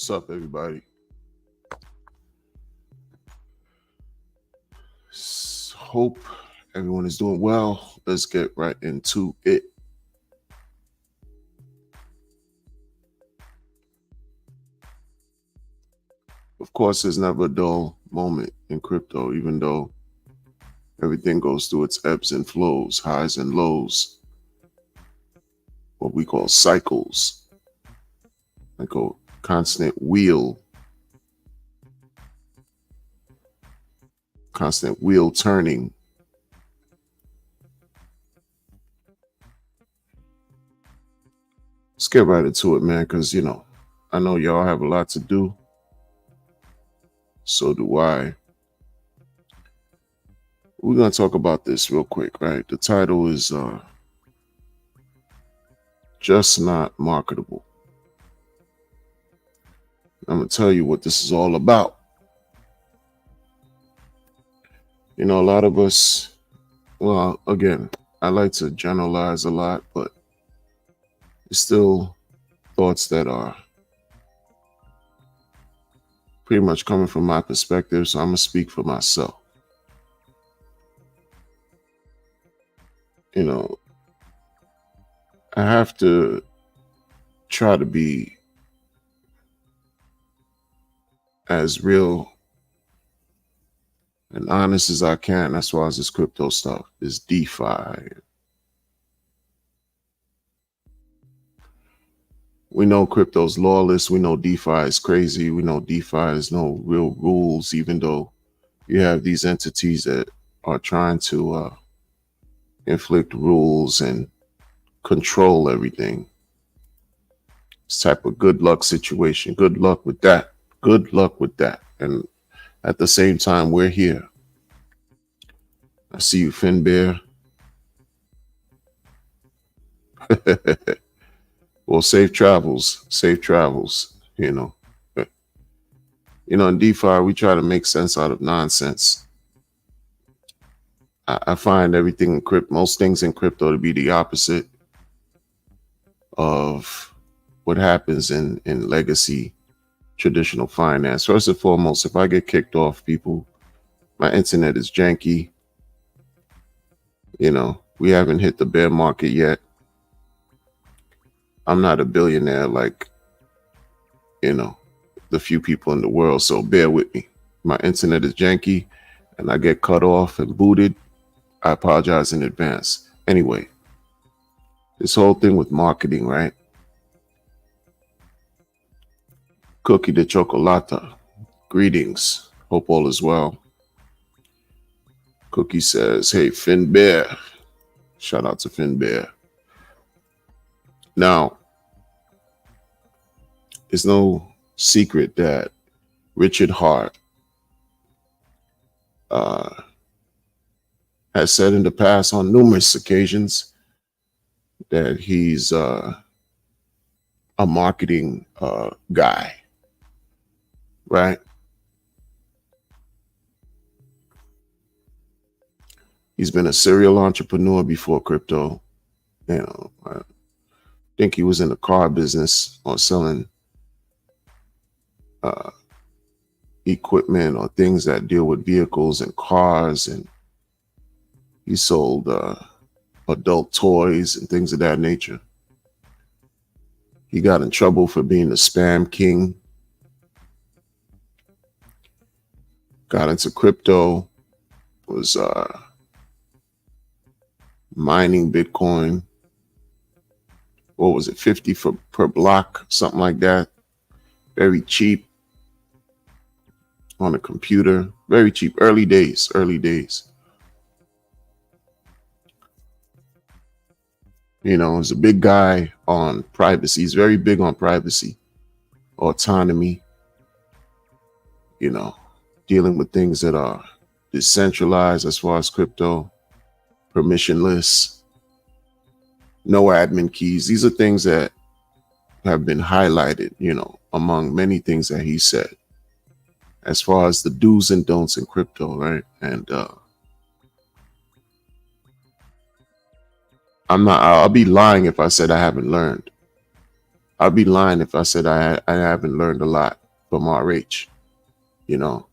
What's up, everybody? Hope everyone is doing well. Let's get right into it. Of course, there's never a dull moment in crypto, even though everything goes through its ebbs and flows, highs and lows, what we call cycles, like a constant wheel turning. Let's get right into it, man, because, I know y'all have a lot to do. So do I. We're going to talk about this real quick, right? The title is Just Not Marketable. I'm going to tell you what this is all about. A lot of us, well, again, I like to generalize a lot, but it's still thoughts that are pretty much coming from my perspective, so I'm going to speak for myself. I have to try to be as real and honest as I can as far as this crypto stuff, this DeFi. We know crypto's lawless. We know DeFi is crazy. We know DeFi has no real rules, even though you have these entities that are trying to inflict rules and control everything. This type of good luck situation. Good luck with that. Good luck with that. And at the same time, we're here. I see you, Finn Bear. Well, safe travels. Safe travels, in DeFi, we try to make sense out of nonsense. I find everything in crypto, most things in crypto to be the opposite of what happens in legacy traditional finance. First and foremost, if I get kicked off, people, my internet is janky. We haven't hit the bear market yet. I'm not a billionaire like, the few people in the world, so bear with me. My internet is janky and I get cut off and booted. I apologize in advance. Anyway, this whole thing with marketing, right? Cookie de Chocolata. Greetings. Hope all is well. Cookie says, hey, Finn Bear. Shout out to Finn Bear. Now, it's no secret that Richard Hart has said in the past on numerous occasions that he's a marketing guy, right? He's been a serial entrepreneur before crypto. I think he was in the car business or selling equipment or things that deal with vehicles and cars, and he sold adult toys and things of that nature. He got in trouble for being the spam king. Got into crypto, was mining Bitcoin. What was it, 50 per block, something like that. Very cheap on a computer. Very cheap. Early days. He's a big guy on privacy. He's very big on privacy, autonomy, dealing with things that are decentralized as far as crypto, permissionless, no admin keys. These are things that have been highlighted, among many things that he said as far as the do's and don'ts in crypto, right? And I'll be lying if I said I haven't learned. I'd be lying if I said I haven't learned a lot from RH. You know,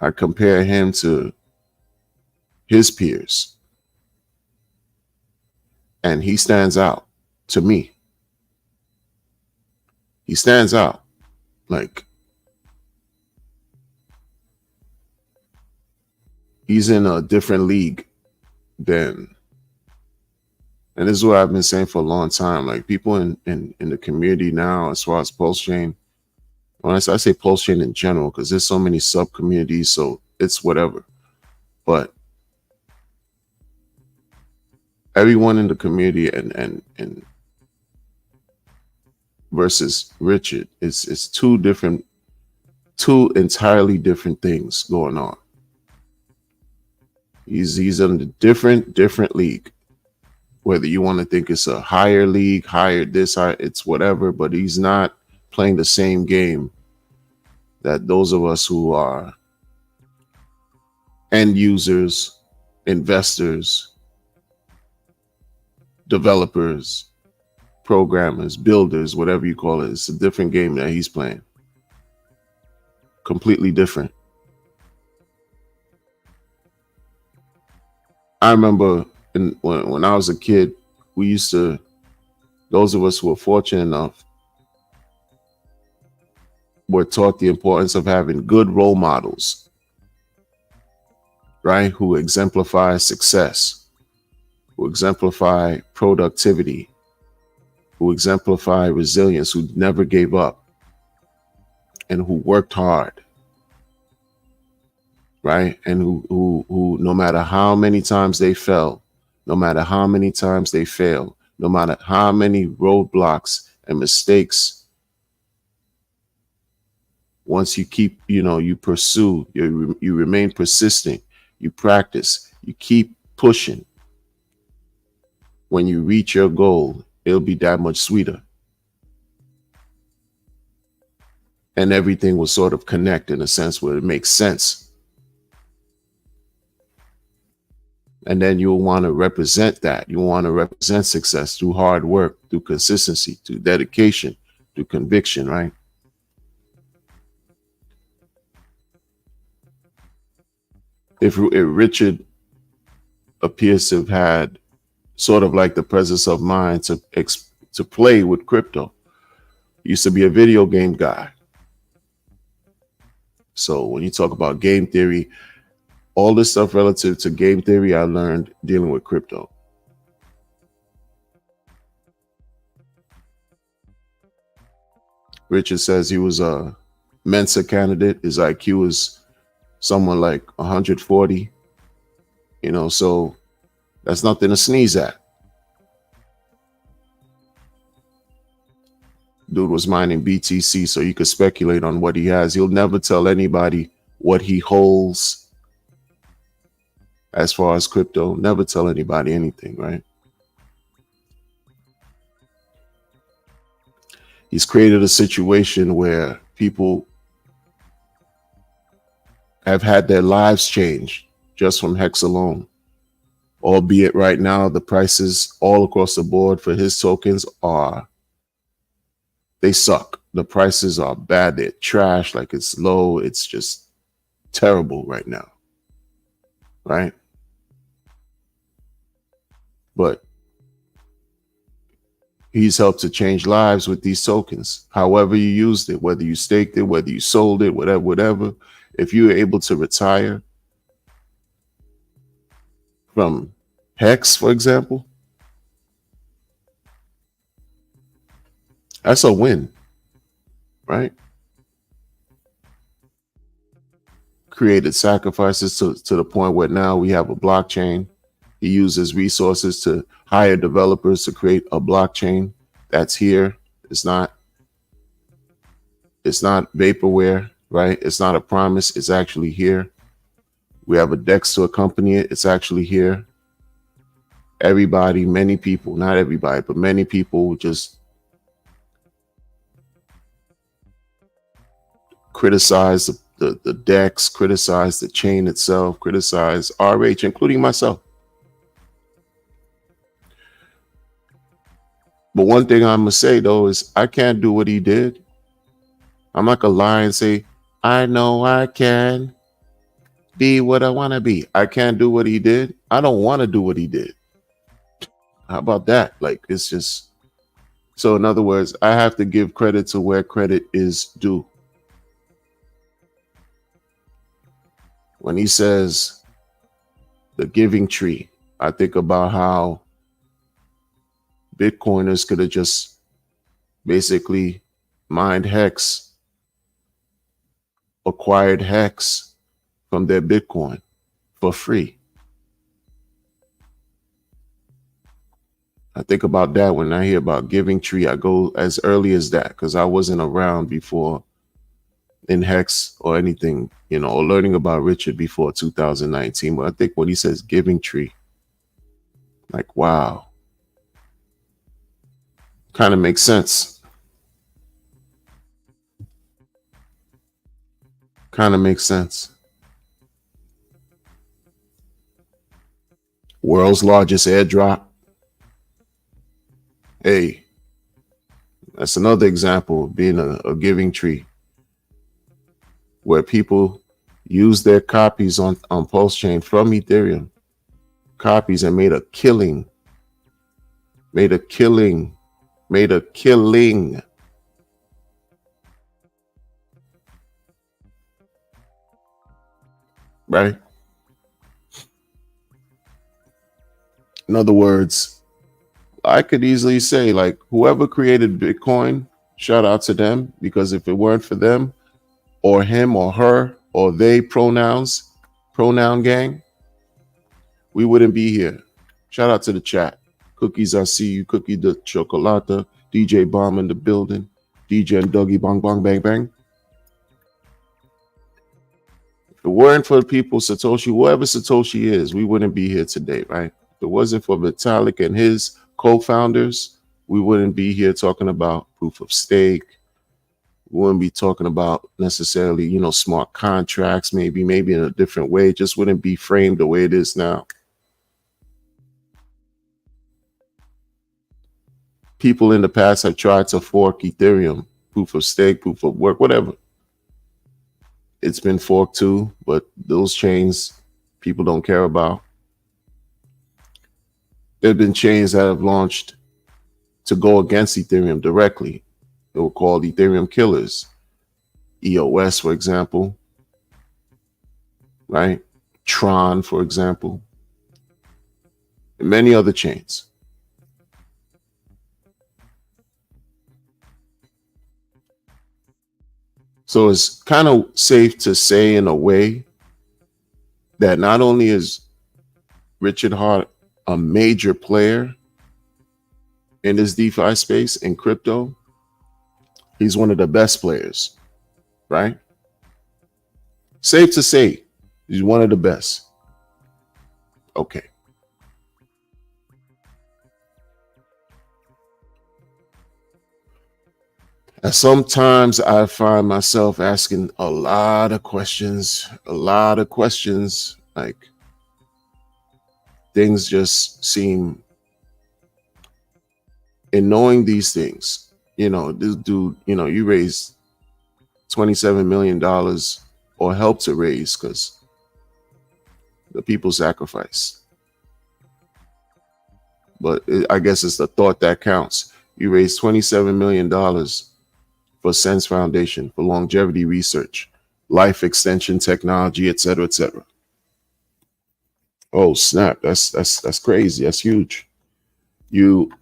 I compare him to his peers, and he stands out to me. He stands out. Like, he's in a different league than, and this is what I've been saying for a long time. Like, people in the community now, as far as Pulse Chain, when I say Pulse Chain in general, because there's so many sub communities, so it's whatever. But everyone in the community and versus Richard, it's two entirely different things going on. He's in a different league. Whether you want to think it's a higher league, higher this, higher, it's whatever, but he's not playing the same game that those of us who are end users, investors, developers, programmers, builders, whatever you call it. It's a different game that he's playing. Completely different. I remember when I was a kid, we used to, those of us who were fortunate enough, were taught the importance of having good role models, right? Who exemplify success, who exemplify productivity, who exemplify resilience, who never gave up, and who worked hard, right? And who no matter how many times they fell, no matter how many times they failed, no matter how many roadblocks and mistakes, once you keep, you pursue, you remain persistent, you practice, you keep pushing. When you reach your goal, it'll be that much sweeter. And everything will sort of connect in a sense where it makes sense. And then you'll want to represent that. You want to represent success through hard work, through consistency, through dedication, through conviction, right? If Richard appears to have had sort of like the presence of mind to play with crypto, he used to be a video game guy. So when you talk about game theory, all this stuff relative to game theory, I learned dealing with crypto. Richard says he was a Mensa candidate. His IQ is someone like 140, so that's nothing to sneeze at. Dude was mining BTC, so you could speculate on what he has. He'll never tell anybody what he holds as far as crypto. Never tell anybody anything, right? He's created a situation where people have had their lives changed just from Hex alone. Albeit right now, the prices all across the board for his tokens they suck. The prices are bad. They're trash. Like, it's low. It's just terrible right now. Right? But he's helped to change lives with these tokens. However you used it, whether you staked it, whether you sold it, whatever. If you were able to retire from Hex, for example, that's a win, right? Created sacrifices to the point where now we have a blockchain. He uses resources to hire developers to create a blockchain that's here. It's not vaporware, right? It's not a promise. It's actually here. We have a DEX to accompany it. It's actually here. Everybody, many people, not everybody, but many people just criticize the DEX, criticize the chain itself, criticize RH, including myself. But one thing I'm gonna say though is I can't do what he did. I'm not gonna lie and say I know I can be what I want to be. I can't do what he did. I don't want to do what he did. How about that? Like, it's just so. In other words, I have to give credit to where credit is due. When he says the giving tree, I think about how Bitcoiners could have just basically mined hex, acquired hex from their Bitcoin for free. I think about that when I hear about giving tree. I go as early as that because I wasn't around before in hex or anything, or learning about Richard before 2019. But I think when he says giving tree, like, wow, kind of makes sense. Kind of makes sense. World's largest airdrop. Hey, that's another example of being a giving tree where people use their copies on Pulse Chain from Ethereum, copies, and made a killing. Made a killing. Right? In other words, I could easily say, like, whoever created Bitcoin, shout out to them, because if it weren't for them or him or her or they pronouns, pronoun gang, we wouldn't be here. Shout out to the chat. Cookies, I see you. Cookie the Chocolata. DJ Bomb in the building. DJ and Dougie Bong Bong Bang Bang. If it weren't for people, Satoshi, whoever Satoshi is, we wouldn't be here today, right? If it wasn't for Vitalik and his co-founders, we wouldn't be here talking about proof of stake. We wouldn't be talking about necessarily, smart contracts, maybe in a different way. It just wouldn't be framed the way it is now. People in the past have tried to fork Ethereum, proof of stake, proof of work, whatever. It's been forked too, but those chains people don't care about. There have been chains that have launched to go against Ethereum directly. They were called Ethereum killers. EOS, for example, right? Tron, for example, and many other chains. So it's kind of safe to say in a way that not only is Richard Hart a major player in this DeFi space in crypto, he's one of the best players, right? Safe to say he's one of the best. Okay. And sometimes I find myself asking a lot of questions, like things just seem, in knowing these things, this dude, you raised $27 million or helped to raise because the people sacrifice. But I guess it's the thought that counts. You raised $27 million for Sense Foundation, for longevity research, life extension technology, et cetera, et cetera. Oh, snap. That's crazy. That's huge. You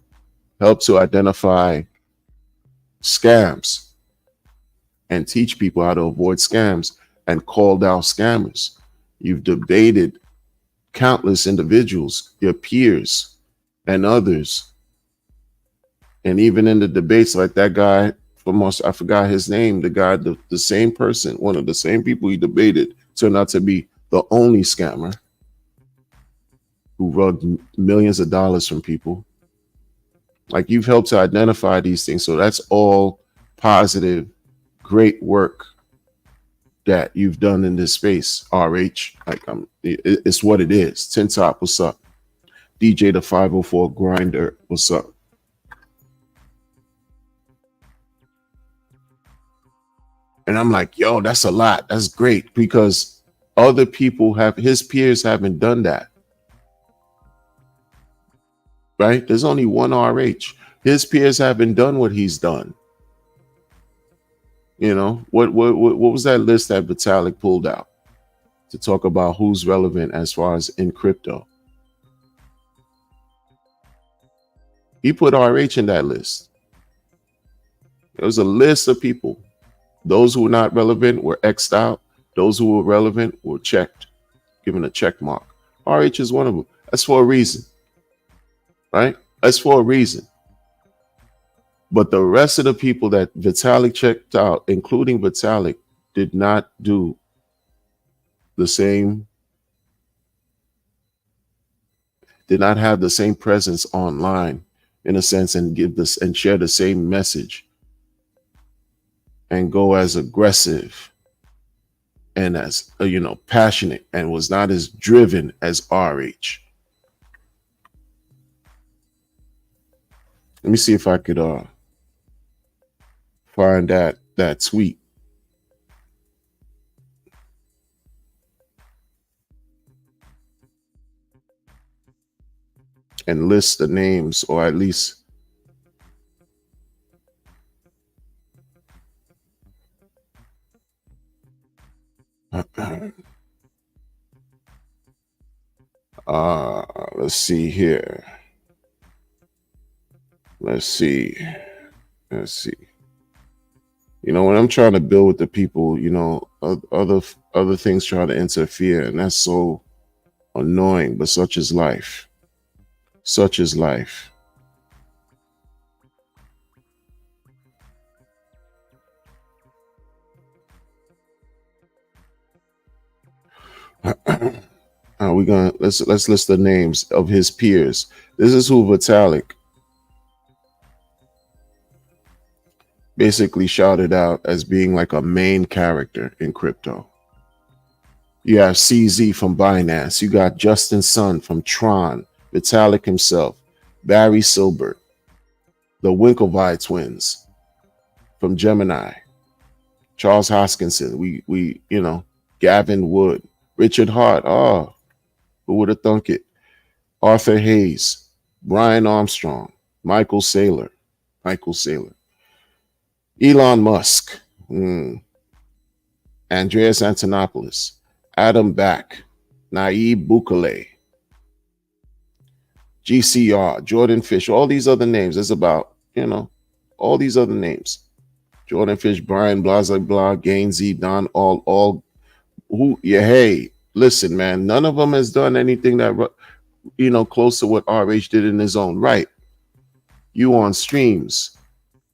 help to identify scams and teach people how to avoid scams and called out scammers. You've debated countless individuals, your peers and others. And even in the debates, like that guy from us, I forgot his name, the guy, the same person, one of the same people he debated, turned out to be the only scammer who rugged millions of dollars from people. Like, you've helped to identify these things. So that's all positive, great work that you've done in this space, RH. Like, it's what it is. Tin Top, what's up? DJ the 504 Grinder, what's up? And I'm like, yo, that's a lot. That's great because other people have his peers haven't done that, right? There's only one RH. His peers haven't done what he's done. What was that list that Vitalik pulled out to talk about who's relevant as far as in crypto? He put RH in that list. It was a list of people. Those who were not relevant were X'd out. Those who were relevant were checked, given a check mark. RH is one of them. That's for a reason, right? That's for a reason. But the rest of the people that Vitalik checked out, including Vitalik, did not do the same, did not have the same presence online in a sense and give this and share the same message and go as aggressive and as passionate and was not as driven as RH. Let me see if I could find that tweet. And list the names, or at least let's see here. Let's see. When I'm trying to build with the people, other things try to interfere, and that's so annoying. But such is life. Such is life. Let's list the names of his peers. This is who Vitalik basically shouted out as being like a main character in crypto. You have CZ from Binance. You got Justin Sun from Tron, Vitalik himself, Barry Silbert, the Winklevi twins from Gemini, Charles Hoskinson, Gavin Wood, Richard Hart. Oh, who would have thunk it? Arthur Hayes, Brian Armstrong, Michael Saylor, Elon Musk, Andreas Antonopoulos, Adam Back, Naib Bukele, GCR, Jordan Fish, all these other names. There's about, all these other names. Jordan Fish, Brian blah, Gainsey, Don, all who, hey, listen, man, none of them has done anything that, close to what RH did in his own right. You on streams,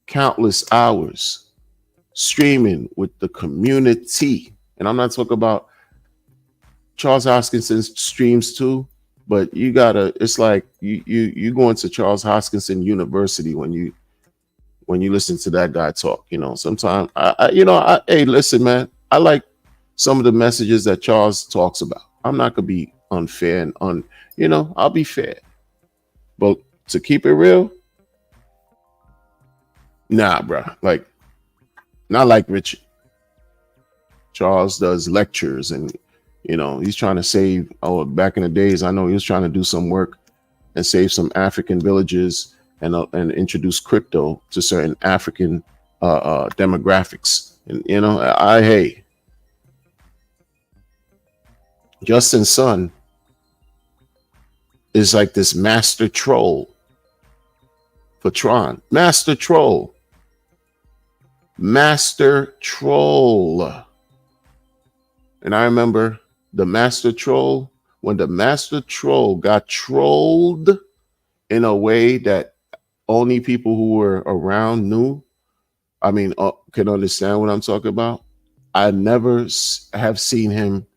countless hours, streaming with the community. And I'm not talking about Charles Hoskinson's streams too, but it's like you going to Charles Hoskinson University when you listen to that guy talk. Sometimes hey, listen, man, I like some of the messages that Charles talks about. I'm not gonna be unfair and I'll be fair, but to keep it real, nah, bro. Like, not like Richard. Charles does lectures and he's trying to save. Oh, back in the days, I know he was trying to do some work and save some African villages and introduce crypto to certain African demographics. And hey, Justin Sun is like this master troll for Tron. Master troll. And I remember the master troll, when the master troll got trolled in a way that only people who were around knew, can understand what I'm talking about. I never have seen him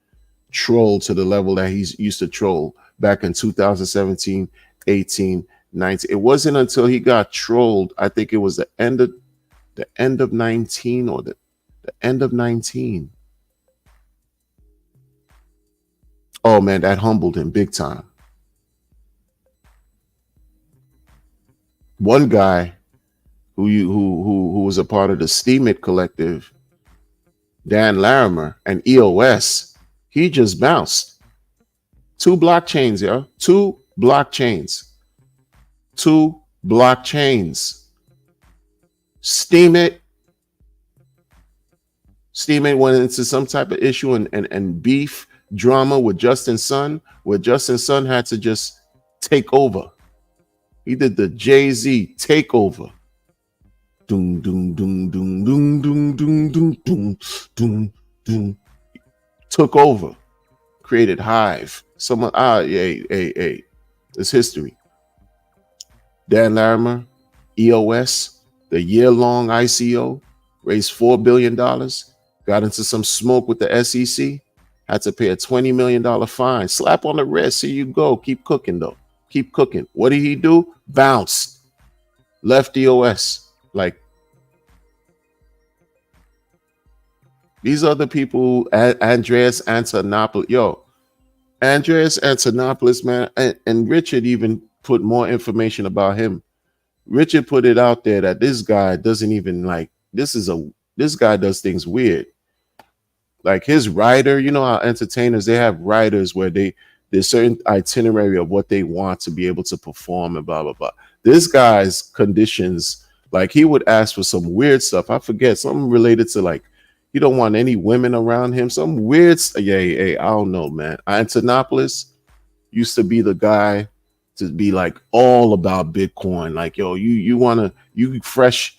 troll to the level that he's used to troll back in 2017, 18, 19. It wasn't until he got trolled, I think it was the end of 19 or the end of 19. Oh man, that humbled him big time. One guy who was a part of the Steam It collective Dan Larimer and EOS, he just bounced. Two blockchains, yo. Two blockchains. Two blockchains. Steam it. Steam it went into some type of issue and beef drama with Justin Sun, where Justin Sun had to just take over. He did the Jay-Z takeover. Doom, doom, doom, doom, doom, doom, doom, doom, doom, doom, doom. Took over. Created Hive. Someone, hey. It's history. Dan Larimer, EOS, the year-long ICO, raised $4 billion, got into some smoke with the SEC, had to pay a $20 million fine. Slap on the wrist. Here you go. Keep cooking, though. Keep cooking. What did he do? Bounced. Left EOS. Like, these other people, Andreas Antonopoulos. Yo, Andreas Antonopoulos, man, and Richard even put more information about him. Richard put it out there that this guy doesn't even like, this guy does things weird. Like his writer, you know how entertainers, they have writers where there's certain itinerary of what they want to be able to perform and blah, blah, blah. This guy's conditions, like he would ask for some weird stuff. I forget, something related to like, he don't want any women around him. Some weird, I don't know, man. Antonopoulos used to be the guy to be like all about Bitcoin. Like, yo, you fresh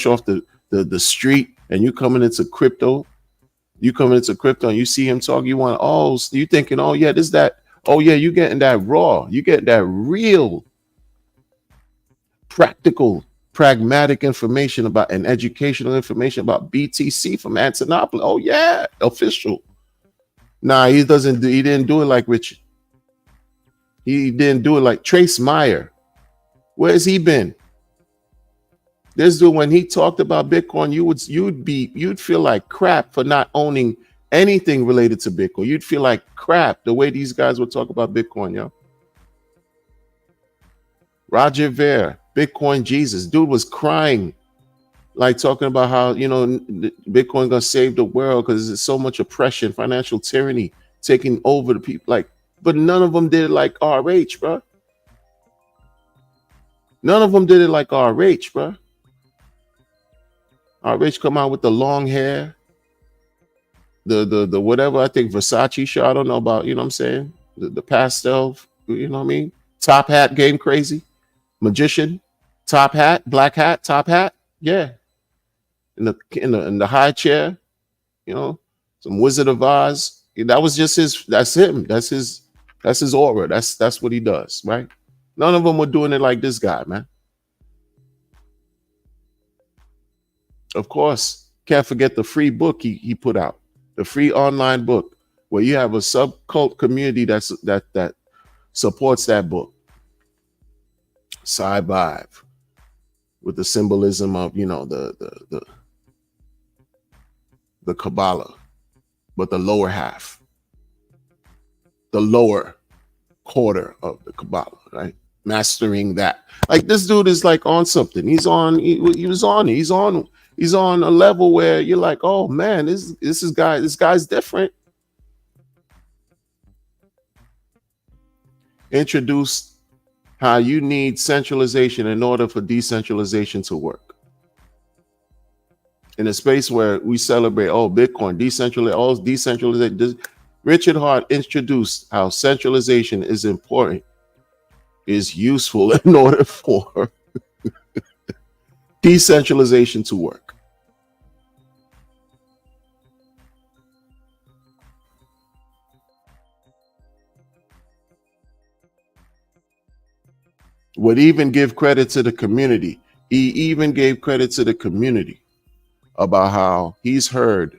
off the street and you coming into crypto. You coming into crypto and you see him talk, you thinking, oh yeah, this, that, oh yeah, you getting that raw, you getting that real practical, pragmatic information about and educational information about BTC from Antonopoulos. Oh yeah, official. Nah, he didn't do it like Richard. He didn't do it like Trace Meyer. Where's he been? This dude, when he talked about Bitcoin, you'd feel like crap for not owning anything related to Bitcoin. You'd feel like crap the way these guys would talk about Bitcoin, yo. Roger Ver, Bitcoin Jesus, dude was crying, like talking about how, Bitcoin gonna save the world because there's so much oppression, financial tyranny taking over the people. Like, but none of them did it like RH, bro. None of them did it like RH, bro. RH come out with the long hair, the whatever, I think Versace show. I don't know about, you know what I'm saying? The pastel, you know what I mean? Top hat, game crazy, magician, top hat, black hat, top hat, yeah. In the high chair, some Wizard of Oz. That was just that's him. That's his aura. That's what he does, right? None of them were doing it like this guy, man. Of course, can't forget the free book he put out, the free online book, where you have a subcult community that supports that book. Sci-Vive, with the symbolism of the Kabbalah, but the lower half, the lower quarter of the Kabbalah, right? Mastering that. Like this dude is like on something. He's on a level where you're like, oh man, this guy's different. Introduced how you need centralization in order for decentralization to work. In a space where we celebrate, Bitcoin, decentralization. Richard Hart introduced how centralization is important, is useful in order for decentralization to work. Would even give credit to the community. He even gave credit to the community about how he's heard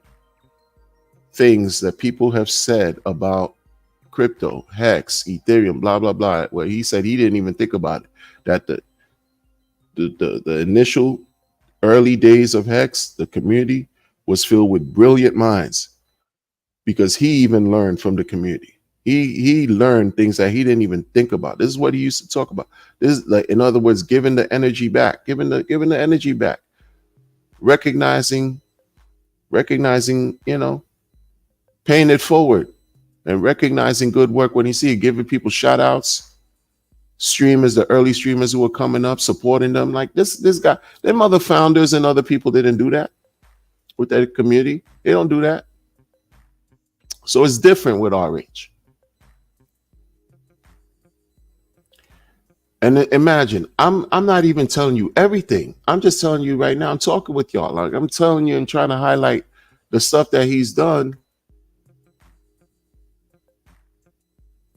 things that people have said about crypto, Hex, Ethereum, blah, blah, blah, where he said he didn't even think about it. That the initial early days of Hex, the community was filled with brilliant minds because he even learned from the community. He learned things that he didn't even think about. This is what he used to talk about. This is like, in other words, giving the energy back, giving the energy back, recognizing recognizing, paying it forward and recognizing good work when you see it, giving people shout outs, streamers, the early streamers who were coming up, supporting them. Like this guy, them other founders and other people didn't do that with that community. They don't do that. So it's different with RH. And imagine, I'm not even telling you everything. I'm just telling you right now. I'm talking with y'all. Like I'm telling you and trying to highlight the stuff that he's done.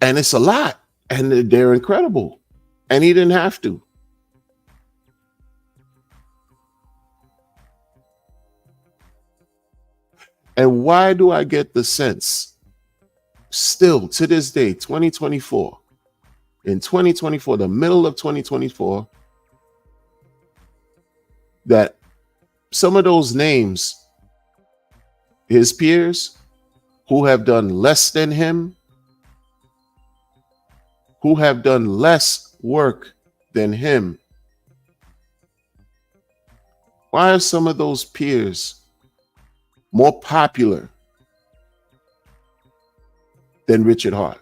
And it's a lot. And they're incredible. And he didn't have to. And why do I get the sense still to this day, 2024, in 2024, the middle of 2024, that some of those names, his peers who have done less than him, who have done less work than him, why are some of those peers more popular than Richard Hart?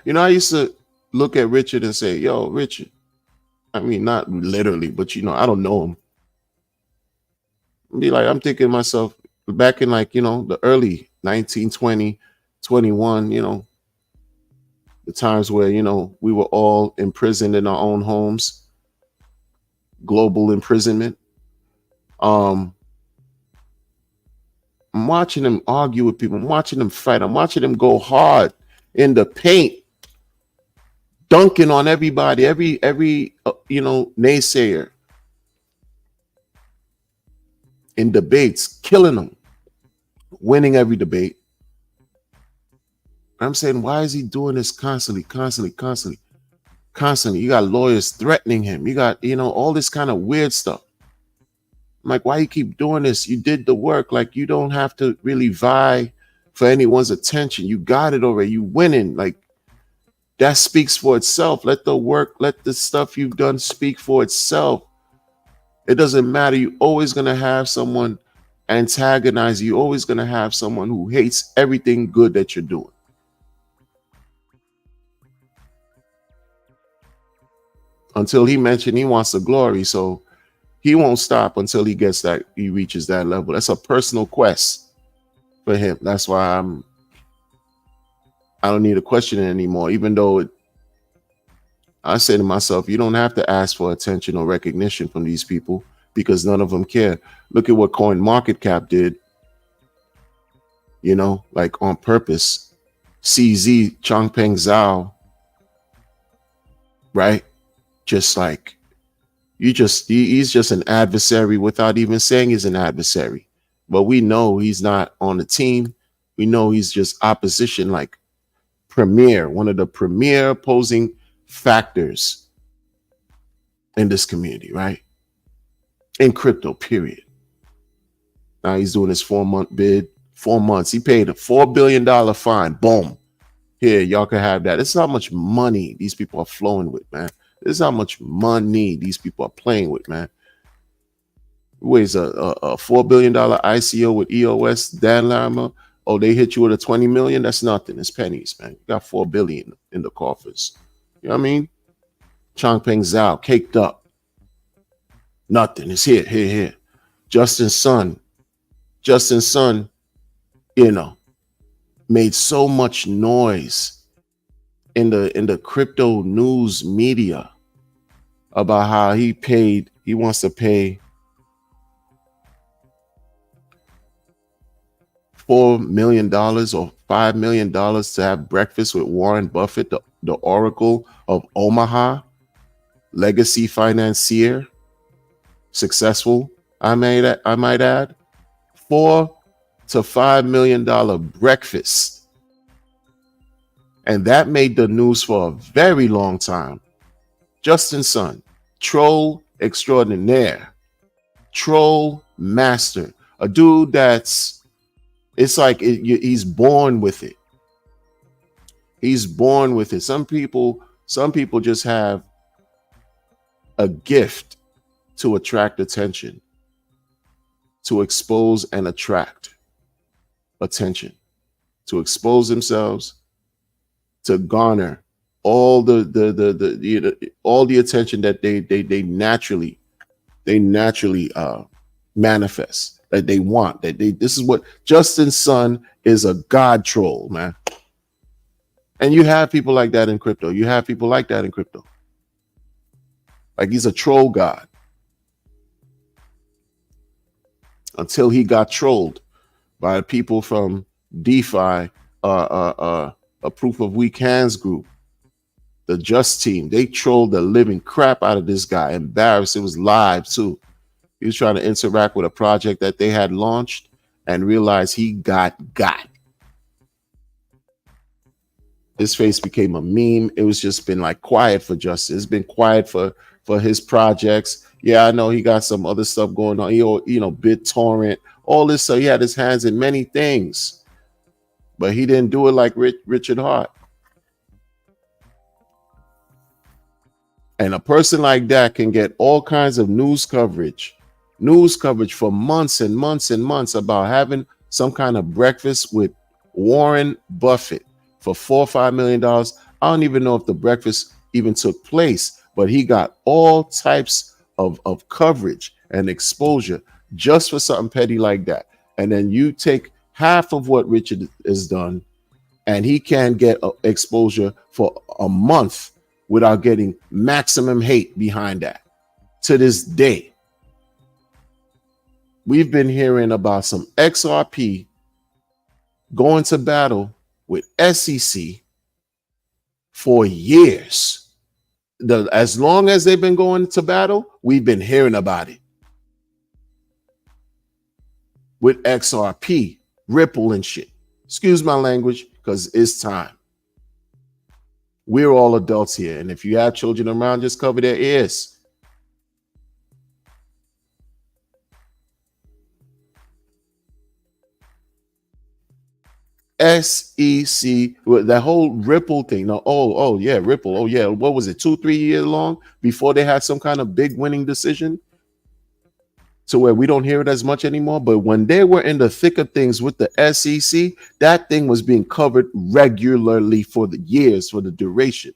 I used to look at Richard and say, yo, Richard, I mean, not literally, but I don't know him. Be like, I'm thinking to myself, back in the early 1920, 21, the times where, we were all imprisoned in our own homes, global imprisonment. I'm watching them argue with people. I'm watching them fight. I'm watching them go hard in the paint, dunking on everybody, every naysayer in debates, killing them, winning every debate. I'm saying, why is he doing this constantly? You got lawyers threatening him. You got, all this kind of weird stuff. I'm like, why you keep doing this? You did the work. Like, you don't have to really vie for anyone's attention. You got it already. You winning. Like, that speaks for itself. Let the work, let the stuff you've done speak for itself. It doesn't matter. You're always going to have someone antagonize you. You're always going to have someone who hates everything good that you're doing. Until he mentioned he wants the glory. So he won't stop until he reaches that level. That's a personal quest for him. That's why I don't need to question it anymore, even though I say to myself, you don't have to ask for attention or recognition from these people because none of them care. Look at what CoinMarketCap did, like on purpose. CZ, Changpeng Zhao, right? Just like, he's just an adversary without even saying he's an adversary. But we know he's not on the team. We know he's just opposition, like one of the premier opposing factors in this community, right? In crypto, period. Now he's doing his 4-month bid. 4 months. He paid a $4 billion fine. Boom. Here, y'all can have that. This is how much money these people are flowing with, man. This is how much money these people are playing with, man. Weighs a $4 billion ICO with EOS, Dan Lama. Oh, they hit you with a 20 million? That's nothing. It's pennies, man. You got 4 billion in the coffers. You know what I mean? Changpeng Zhao, caked up. Nothing. It's here. Justin's son, made so much noise in the crypto news media about how he wants to pay $4 million or $5 million to have breakfast with Warren Buffett, the Oracle of Omaha, legacy financier, successful, I might add. $4 to $5 million breakfast. And that made the news for a very long time. Justin's son, troll extraordinaire, troll master, a dude it's like he's born with it. He's born with it. Some people just have a gift to attract attention, to expose and attract attention, to expose themselves, to garner all all the attention that they naturally manifest, that they want, this is what Justin's son is, a god troll, man. And you have people like that in crypto. You have people like that in crypto. Like he's a troll god. Until he got trolled by people from DeFi, a Proof of Weak Hands group, the Just team. They trolled the living crap out of this guy. Embarrassed. It was live too. He was trying to interact with a project that they had launched and realized he got. His face became a meme. It was just been like quiet for Justin. It's been quiet for his projects. Yeah, I know he got some other stuff going on. BitTorrent, all this. So he had his hands in many things, but he didn't do it like Richard Hart. And a person like that can get all kinds of news coverage for months and months and months about having some kind of breakfast with Warren Buffett for $4 or $5 million. I don't even know if the breakfast even took place, but he got all types of coverage and exposure just for something petty like that. And then you take half of what Richard has done, and he can get exposure for a month without getting maximum hate behind that. To this day, we've been hearing about some XRP going to battle with SEC for years. As long as they've been going to battle, we've been hearing about it. With XRP, Ripple and shit. Excuse my language, because it's time. We're all adults here, and if you have children around, just cover their ears. SEC, that whole Ripple thing. No, yeah, Ripple. Oh yeah, what was it? 2-3 years long before they had some kind of big winning decision, to where we don't hear it as much anymore. But when they were in the thick of things with the SEC, that thing was being covered regularly for the years, for the duration.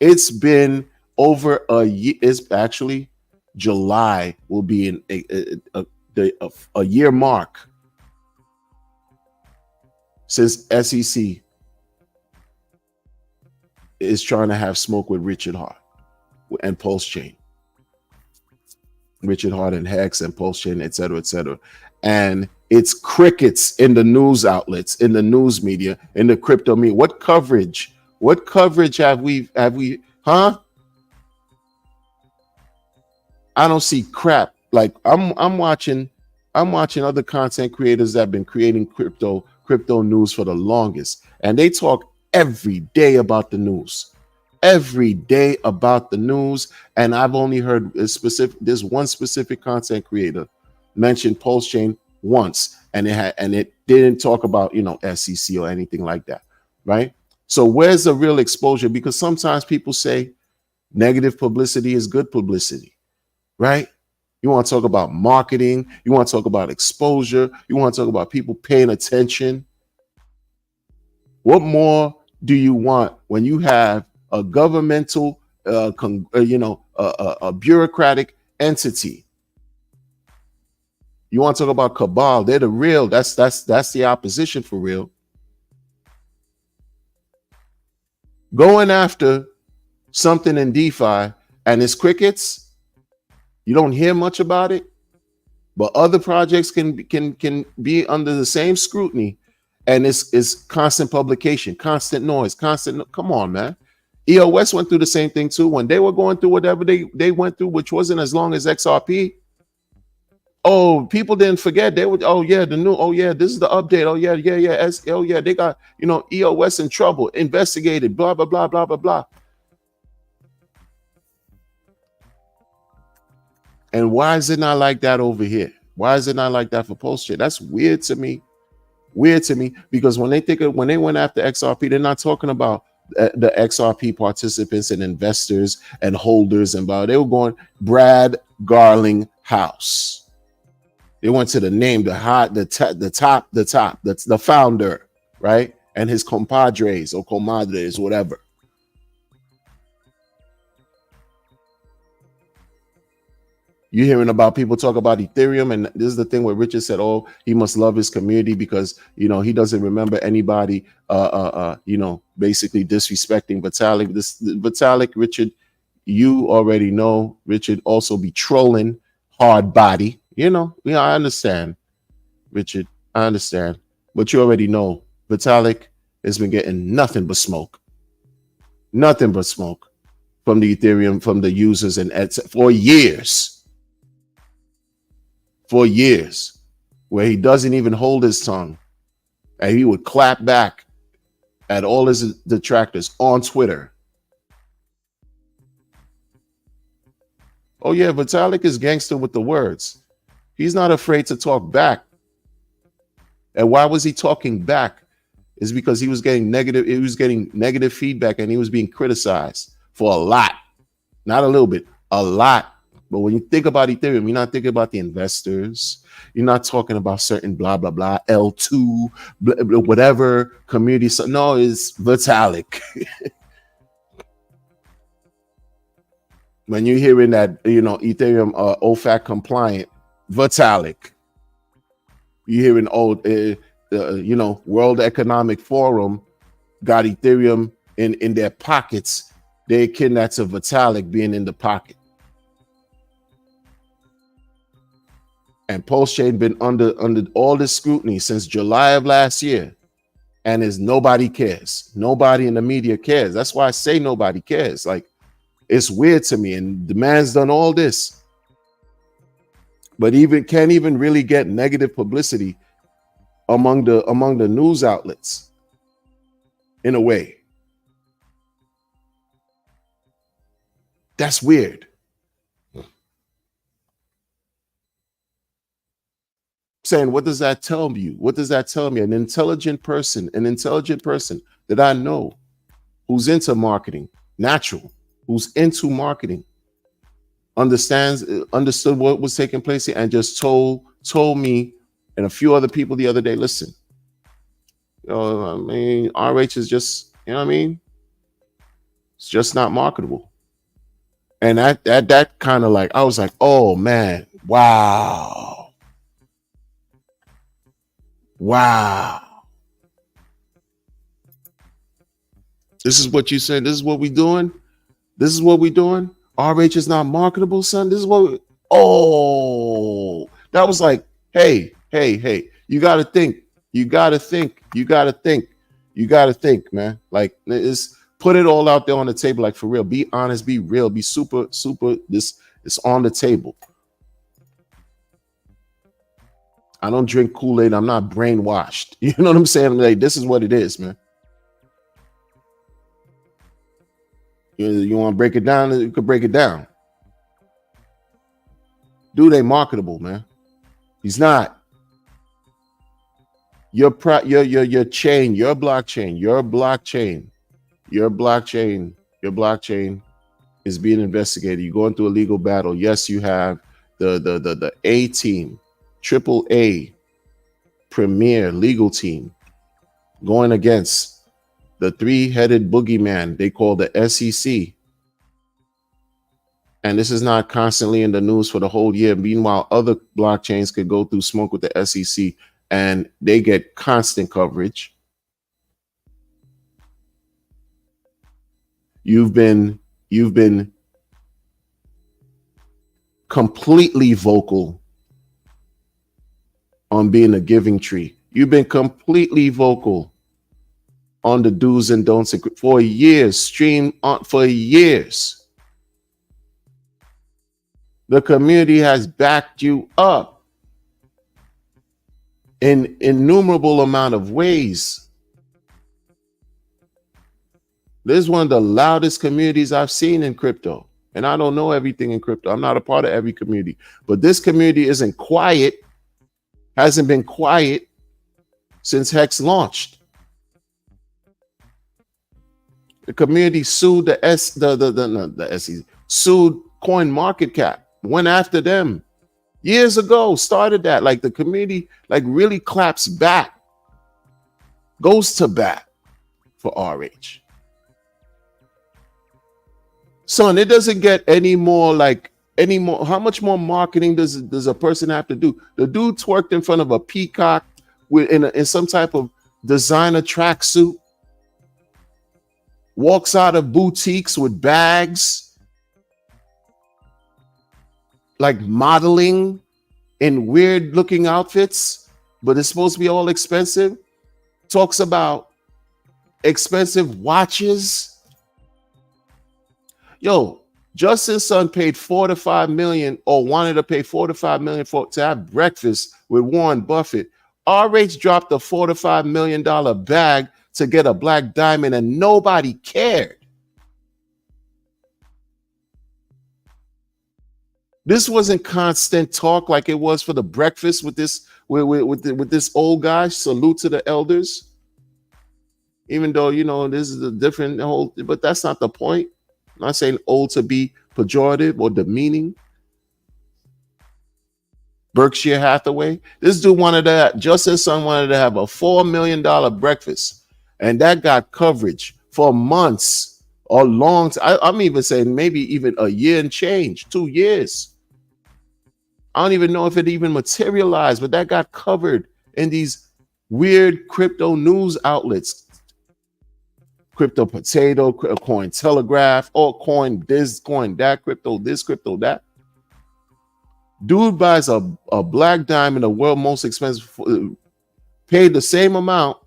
It's been over a year. It's actually July will be in a year mark since SEC is trying to have smoke with Richard Hart and Pulse Chain. Richard Hart and Hex and Pulse Chain, et cetera, et cetera. And it's crickets in the news outlets, in the news media, in the crypto media. What coverage have we, huh? I don't see crap. Like I'm watching other content creators that have been creating crypto news for the longest, and they talk every day about the news. And I've only heard this one specific content creator mention Pulse Chain once, and it didn't talk about SEC or anything like that, right? So where's the real exposure? Because sometimes people say negative publicity is good publicity, right? You want to talk about marketing, you want to talk about exposure, you want to talk about people paying attention. What more do you want when you have a governmental, a bureaucratic entity? You want to talk about cabal? They're the real. That's the opposition for real. Going after something in DeFi and it's crickets. You don't hear much about it, but other projects can be under the same scrutiny, and it's constant publication, constant noise, come on, man. EOS went through the same thing too when they were going through whatever they went through, which wasn't as long as XRP. Oh, people didn't forget. They would, this is the update. They got, EOS in trouble, investigated, blah, blah, blah, blah, blah, blah. And why is it not like that over here? Why is it not like that for Pulse Chain? That's weird to me. Because when they went after XRP, they're not talking about the XRP participants and investors and holders and blah. They were going Brad Garling House. They went to the name, the top. That's the founder, right? And his compadres or comadres, whatever. You're hearing about people talk about Ethereum, and this is the thing where Richard said, "Oh, he must love his community because he doesn't remember anybody, basically disrespecting Vitalik." This Vitalik, Richard, you already know. Richard also be trolling hard body. I understand, Richard. I understand, but you already know Vitalik has been getting nothing but smoke from the Ethereum, from the users, and for years. For years, where he doesn't even hold his tongue, and he would clap back at all his detractors on Twitter. Oh yeah, Vitalik is gangster with the words. He's not afraid to talk back. And why was he talking back? Is because he was getting negative feedback, and he was being criticized for a lot. Not a little bit, a lot. But when you think about Ethereum, you're not thinking about the investors. You're not talking about certain blah, blah, blah, L2, whatever community. So, no, it's Vitalik. When you're hearing that, Ethereum OFAC compliant, Vitalik. You're hearing, World Economic Forum got Ethereum in their pockets. They akin that to Vitalik being in the pocket. And Pulse-Chain been under all this scrutiny since July of last year, and nobody cares. Nobody in the media cares. That's why I say nobody cares. Like, it's weird to me. And the man's done all this, but can't even really get negative publicity among the news outlets. In a way, that's weird. Saying, what does that tell you? What does that tell me? An intelligent person that I know who's into marketing, who's into marketing, understood what was taking place here, and just told me and a few other people the other day, listen, RH is just, it's just not marketable. And that kind of like, I was like, oh man, wow. This is what you said. This is what we doing. RH is not marketable, son. This is what that was like, hey, you got to think, man. Like, put it all out there on the table. Like, for real, be honest, be real, be super, this is on the table. I don't drink Kool-Aid. I'm not brainwashed. You know what I'm saying? Like, this is what it is, man. You want to break it down? You could break it down. Dude ain't marketable, man. He's not. Your chain, your blockchain is being investigated. You're going through a legal battle. Yes, you have the A team, AAA premier legal team going against the three-headed boogeyman they call the SEC. And this is not constantly in the news for the whole year. Meanwhile, other blockchains could go through smoke with the SEC and they get constant coverage. You've been completely vocal on being a giving tree. You've been completely vocal on the do's and don'ts for years, for years. The community has backed you up in innumerable amount of ways. This is one of the loudest communities I've seen in crypto. And I don't know everything in crypto. I'm not a part of every community. But this community isn't quiet, hasn't been quiet since Hex launched. The community sued the S the no, the SEC, sued Coin Market Cap, went after them years ago, started that. Like the community like really claps back, goes to bat for RH. Son, it doesn't get any more like any more. How much more marketing does a person have to do? The dude twerked in front of a peacock with in some type of designer tracksuit, walks out of boutiques with bags, like modeling in weird looking outfits, but it's supposed to be all expensive. Talks about expensive watches. Yo, Justin's son paid 4 to 5 million, or wanted to pay 4 to 5 million to have breakfast with Warren Buffett. RH dropped a $4 to $5 million bag to get a black diamond, and nobody cared. This wasn't constant talk like it was for the breakfast with this with this old guy. Salute to the elders. Even though this is a different whole, but that's not the point. I'm not saying old to be pejorative or demeaning. Berkshire Hathaway. This dude wanted that. Justin's son wanted to have a $4 million breakfast, and that got coverage for months or long. I'm even saying maybe even a year and change, 2 years. I don't even know if it even materialized, but that got covered in these weird crypto news outlets. Crypto Potato, Coin Telegraph, or Coin this, Coin that, crypto this, crypto that. Dude buys a black diamond, the world most expensive, paid the same amount,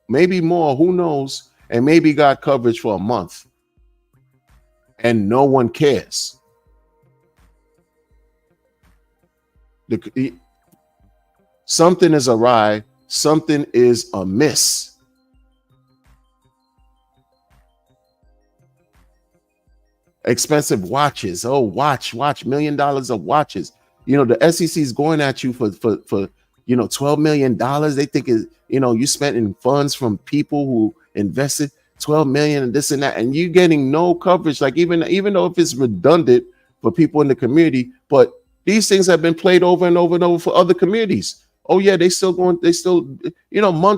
maybe more, who knows, and maybe got coverage for a month. And no one cares. Something is awry, something is amiss. Expensive watches. Oh, watch $1 million of watches. The SEC is going at you for $12 million. They think you spent in funds from people who invested $12 million and this and that, and you getting no coverage. Like even though if it's redundant for people in the community, but these things have been played over and over and over for other communities. Oh yeah, they still month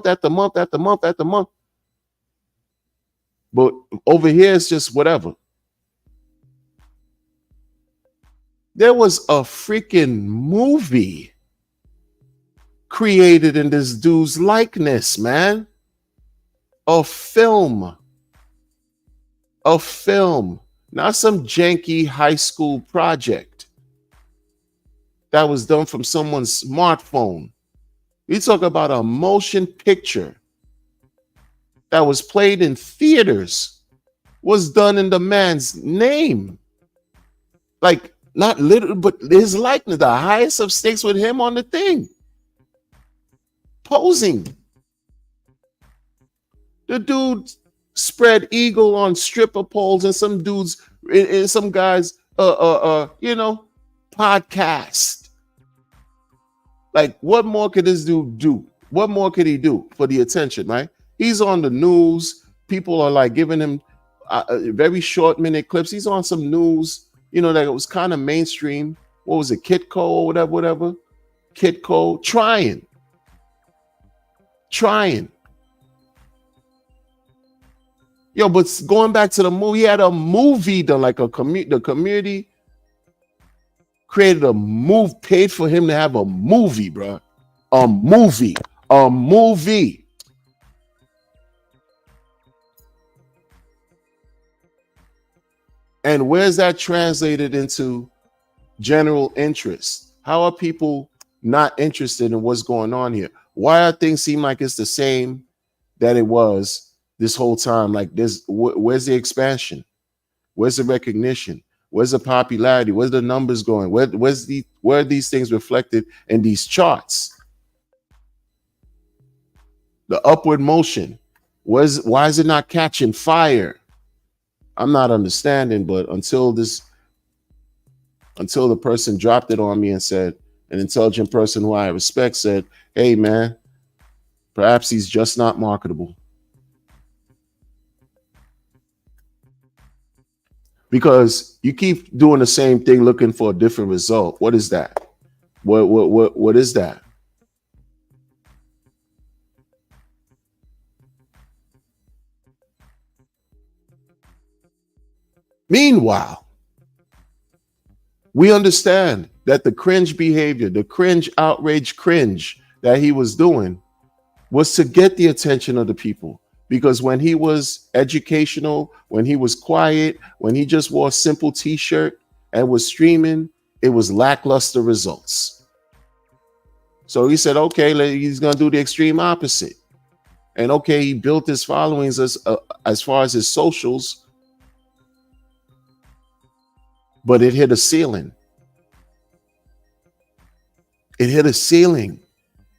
after month after month after month. But over here it's just whatever. There was a freaking movie created in this dude's likeness, man. A film. Not some janky high school project that was done from someone's smartphone. We talk about a motion picture that was played in theaters, was done in the man's name. Like, not literally, but his likeness, the highest of stakes with him on the thing. Posing. The dude spread eagle on stripper poles and some dudes, and some guys, podcast. Like, what more could this dude do? What more could he do for the attention, right? He's on the news. People are like giving him very short minute clips. He's on some news. That it was kind of mainstream. What was it? Kitco or whatever. Kitco trying. Yo, but going back to the movie, he had a movie done, like the community created a move, paid for him to have a movie, bro. A movie. And where's that translated into general interest? How are people not interested in what's going on here? Why are things seem like it's the same that it was this whole time? Like this, where's the expansion? Where's the recognition? Where's the popularity? Where's the numbers going? Where are these things reflected in these charts? The upward motion. Why is it not catching fire? I'm not understanding, but until the person dropped it on me and said, an intelligent person who I respect said, hey man, perhaps he's just not marketable. because you keep doing the same thing looking for a different result. What is that? What is that? Meanwhile, we understand that the cringe behavior, the cringe, outrage, cringe that he was doing was to get the attention of the people. Because when he was educational, when he was quiet, when he just wore a simple t shirt and was streaming, it was lackluster results. So he said, okay, he's going to do the extreme opposite. And okay, he built his followings as far as his socials, but it hit a ceiling. It hit a ceiling.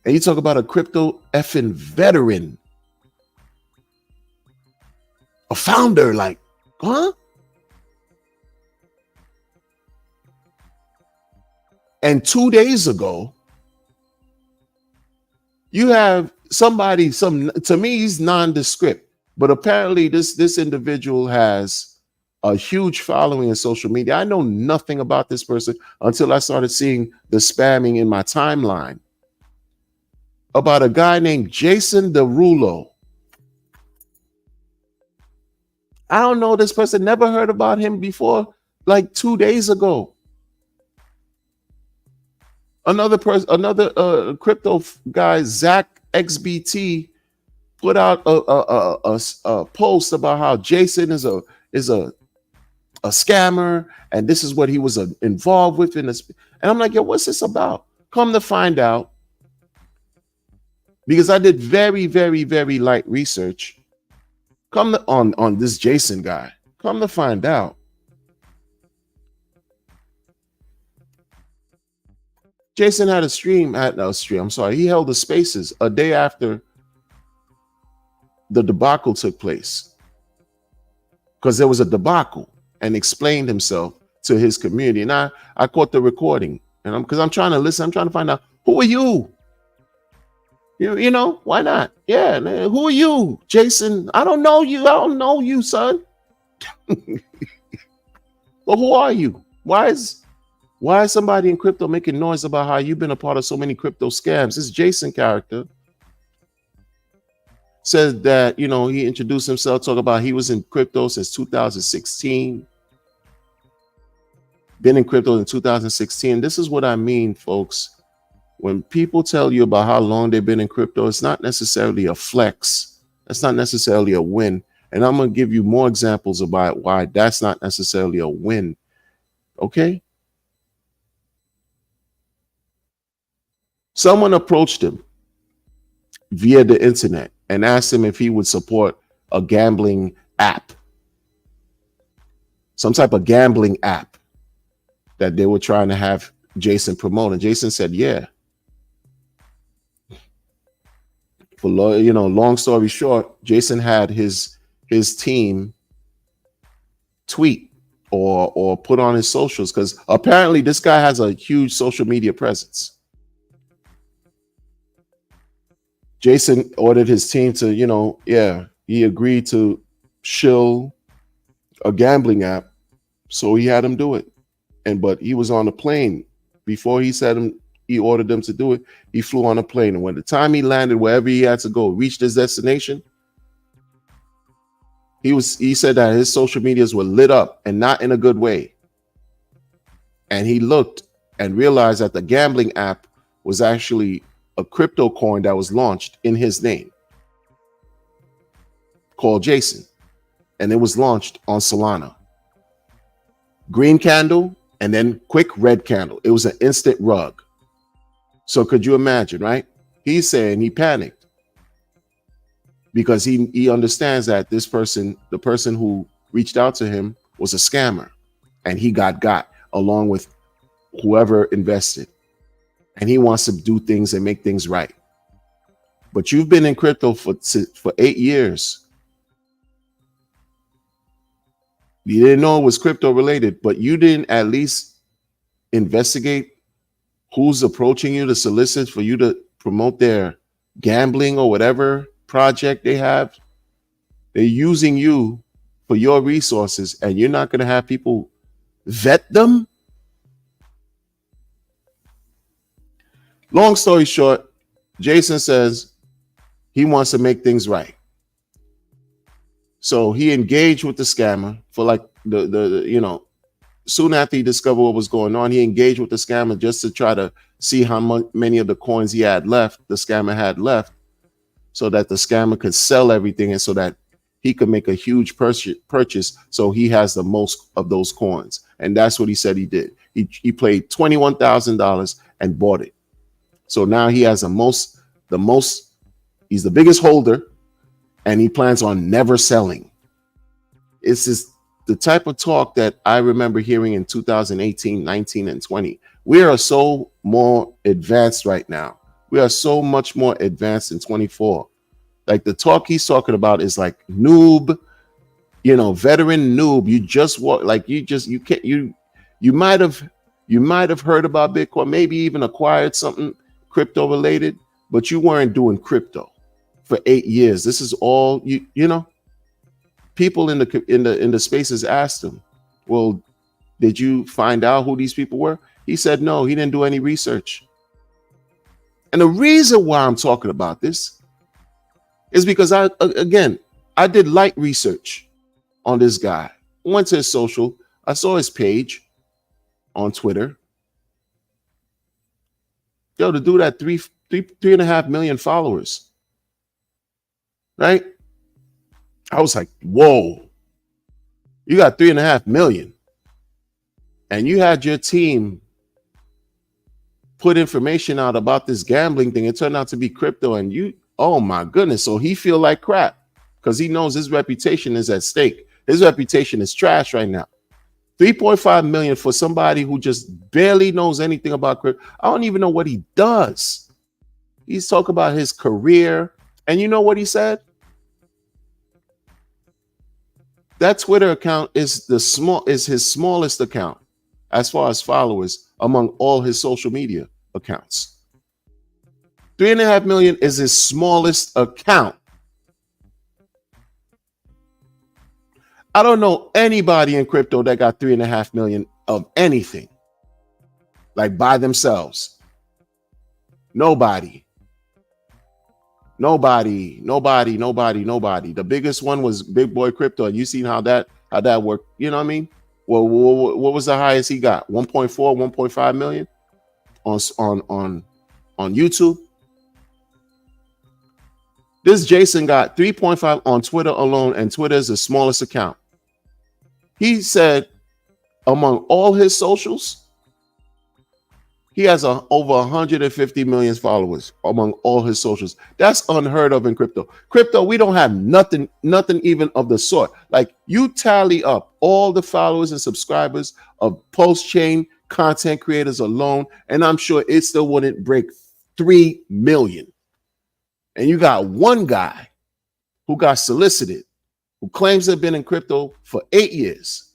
And you talk about a crypto effing veteran, a founder, like, huh? And 2 days ago, you have somebody, to me, he's nondescript, but apparently this individual has a huge following in social media. I know nothing about this person until I started seeing the spamming in my timeline about a guy named Jason Derulo. I don't know this person, never heard about him before, like 2 days ago. Another crypto guy, Zach XBT, put out a post about how Jason is a scammer, and this is what he was involved with in this. And I'm like, yo, what's this about? Come to find out, because I did very, very, very light research. On this Jason guy. Come to find out, Jason had a stream I'm sorry, he held the spaces a day after the debacle took place, because there was a debacle, and explained himself to his community. And I caught the recording, and because I'm trying to listen, I'm trying to find out, who are you? You know, why not? Yeah, man, who are you, Jason? I don't know you. I don't know you, son. But who are you? Why is somebody in crypto making noise about how you've been a part of so many crypto scams? This Jason character said that, he introduced himself, talk about he was in crypto since 2016. Been in crypto in 2016. This is what I mean, folks. When people tell you about how long they've been in crypto, it's not necessarily a flex. That's not necessarily a win. And I'm going to give you more examples about why that's not necessarily a win. Okay? Someone approached him via the internet and asked him if he would support a gambling app, some type of gambling app that they were trying to have Jason promote. And Jason said, yeah. For long story short, Jason had his team tweet or put on his socials, because apparently this guy has a huge social media presence. Jason ordered his team to, he agreed to shill a gambling app, so he had him do it. But he was on a plane before he ordered them to do it. He flew on a plane, and when the time he landed wherever he had to go, reached his destination, he said that his social medias were lit up, and not in a good way. And he looked and realized that the gambling app was actually a crypto coin that was launched in his name, called Jason, and it was launched on Solana. Green candle, and then quick red candle. It was an instant rug. So could you imagine, right? He's saying he panicked because he understands that this person, the person who reached out to him, was a scammer, and he got along with whoever invested, and he wants to do things and make things right. But you've been in crypto for 8 years. You didn't know it was crypto related, but you didn't at least investigate who's approaching you to solicit for you to promote their gambling or whatever project they have. They're using you for your resources and you're not going to have people vet them? Long story short, Jason says he wants to make things right. So he engaged with the scammer for like soon after he discovered what was going on, he engaged with the scammer just to try to see how many of the coins he had left, the scammer had left, so that the scammer could sell everything and so that he could make a huge purchase so he has the most of those coins. And that's what he said he did. He paid $21,000 and bought it. So now he has the most, he's the biggest holder, and he plans on never selling. It's just the type of talk that I remember hearing in 2018, 19, and 20. We are so more advanced right now. We are so much more advanced in 24. Like the talk he's talking about is like noob, veteran noob. You just walk like you might have heard about Bitcoin, maybe even acquired something crypto related, but you weren't doing crypto for 8 years. This is all people in the spaces asked him, well, did you find out who these people were? He said no, he didn't do any research. And the reason why I'm talking about this is because I did light research on this guy. I went to his social. I saw his page on Twitter. Yo, the dude had 3.5 million followers. Right? I was like, whoa, you got 3.5 million. And you had your team put information out about this gambling thing. It turned out to be crypto, and oh my goodness. So he feel like crap because he knows his reputation is at stake. His reputation is trash right now. 3.5 million for somebody who just barely knows anything about crypto. I don't even know what he does. He's talking about his career. And you know what he said? That Twitter account is his smallest account as far as followers among all his social media accounts. 3.5 million is his smallest account. I don't know anybody in crypto that got 3.5 million of anything, like by themselves. Nobody. The biggest one was Big Boy Crypto, and you seen how that worked. You know what I mean? Well, what was the highest he got? 1.4, 1.5 million on YouTube. This Jason got 3.5 on Twitter alone, and Twitter is the smallest account. He said among all his socials, he has over 150 million followers among all his socials. That's unheard of in crypto. Crypto, we don't have nothing even of the sort. Like you tally up all the followers and subscribers of post-chain content creators alone, and I'm sure it still wouldn't break 3 million. And you got one guy who got solicited, who claims to have been in crypto for 8 years.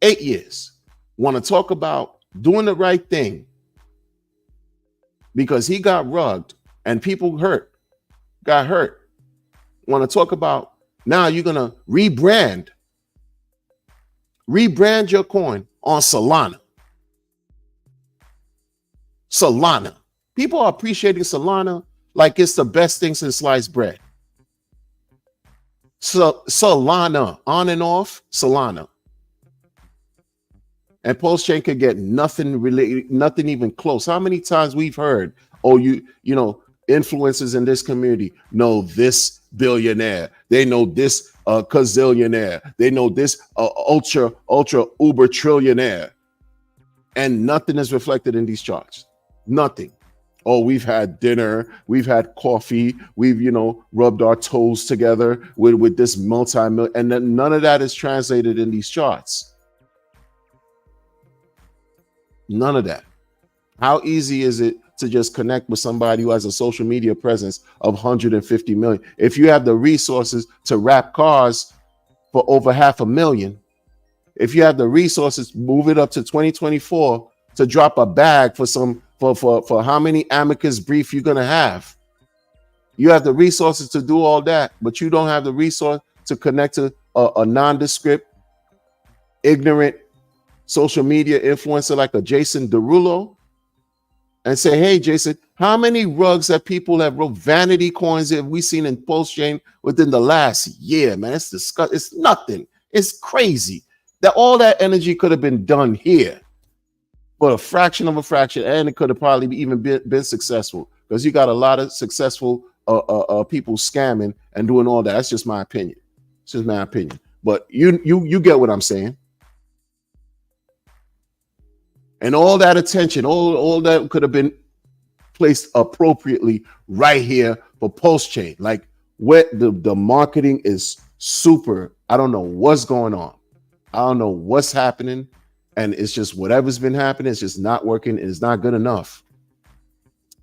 8 years. Want to talk about doing the right thing because he got rugged and people got hurt. Want to talk about now you're going to rebrand your coin on Solana. People are appreciating Solana like it's the best thing since sliced bread. So Solana, on and off, Solana. And post-chain could get nothing related, nothing even close. How many times we've heard, oh, influencers in this community know this billionaire. They know this gazillionaire. They know this ultra uber trillionaire. And nothing is reflected in these charts. Nothing. Oh, we've had dinner, we've had coffee, we've, rubbed our toes together with this multi-million, and then none of that is translated in these charts. None of that. How easy is it to just connect with somebody who has a social media presence of 150 million? If you have the resources to wrap cars for over 500,000, if you have the resources, move it up to 2024 to drop a bag for how many amicus brief you're going to have. You have the resources to do all that, but you don't have the resource to connect to a nondescript, ignorant social media influencer like a Jason Derulo and say, hey, Jason, how many rugs that people have wrote vanity coins have we seen in Pulse Chain within the last year, man? It's disgusting. It's nothing. It's crazy that all that energy could have been done here for a fraction of a fraction, and it could have probably even been successful because you got a lot of successful people scamming and doing all that. That's just my opinion. It's just my opinion. But you get what I'm saying. And all that attention, all that could have been placed appropriately right here for Pulse Chain. Like what the marketing is super. I don't know what's going on. I don't know what's happening. And it's just whatever's been happening, it's just not working. It's not good enough.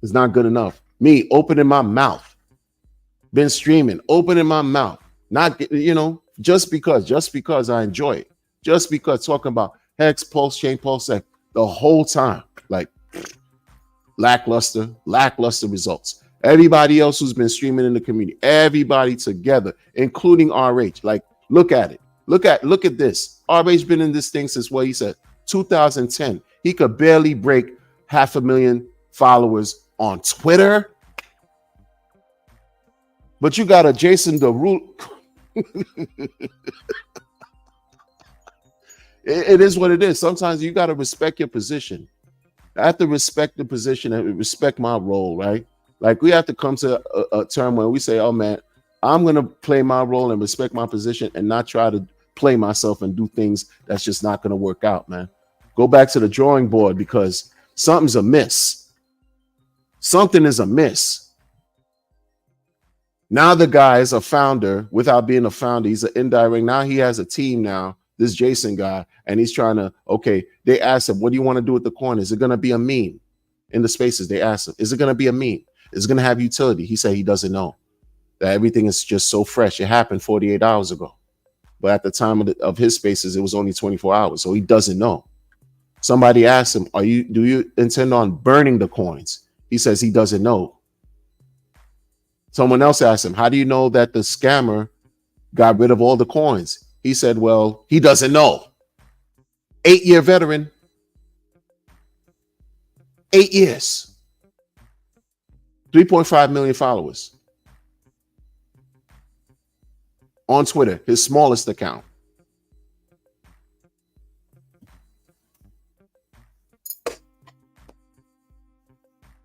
It's not good enough. Me opening my mouth, been streaming, opening my mouth, not, just because I enjoy it, just because talking about Hex, Pulse Chain, Pulse X the whole time, like lackluster results. Everybody else who's been streaming in the community, everybody together, including RH, like look at it. Look at this. RH been in this thing since what he said, 2010. He could barely break 500,000 followers on Twitter. But you got a Jason Derulo. It is what it is. Sometimes you got to respect your position. I have to respect the position and respect my role, right? Like we have to come to a term where we say, oh man, I'm going to play my role and respect my position and not try to play myself and do things that's just not going to work out, man. Go back to the drawing board because something's amiss. Something is amiss. Now the guy is a founder without being a founder. He's an indirect. Now he has a team now, this Jason guy, and he's trying to, okay, they asked him, what do you want to do with the coin? Is it going to be a meme? In the spaces, they asked him, is it going to be a meme? Is it going to have utility? He said he doesn't know. That everything is just so fresh. It happened 48 hours ago. But at the time of his spaces, it was only 24 hours. So he doesn't know. Somebody asked him, do you intend on burning the coins? He says he doesn't know. Someone else asked him, how do you know that the scammer got rid of all the coins? He said, well, he doesn't know. 8-year veteran. 8 years. 3.5 million followers. On Twitter, his smallest account.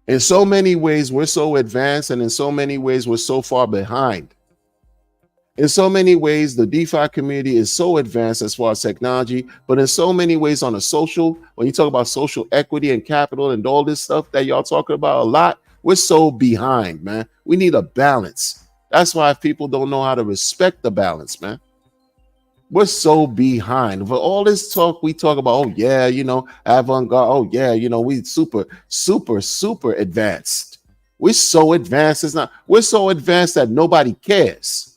In so many ways, we're so advanced, and in so many ways, we're so far behind. In so many ways, the DeFi community is so advanced as far as technology, but in so many ways on a social, when you talk about social equity and capital and all this stuff that y'all talking about a lot, we're so behind, man. We need a balance. That's why people don't know how to respect the balance, man. We're so behind. For all this talk, we talk about, oh yeah, avant-garde. Oh yeah, we super advanced. We're so advanced. We're so advanced that nobody cares.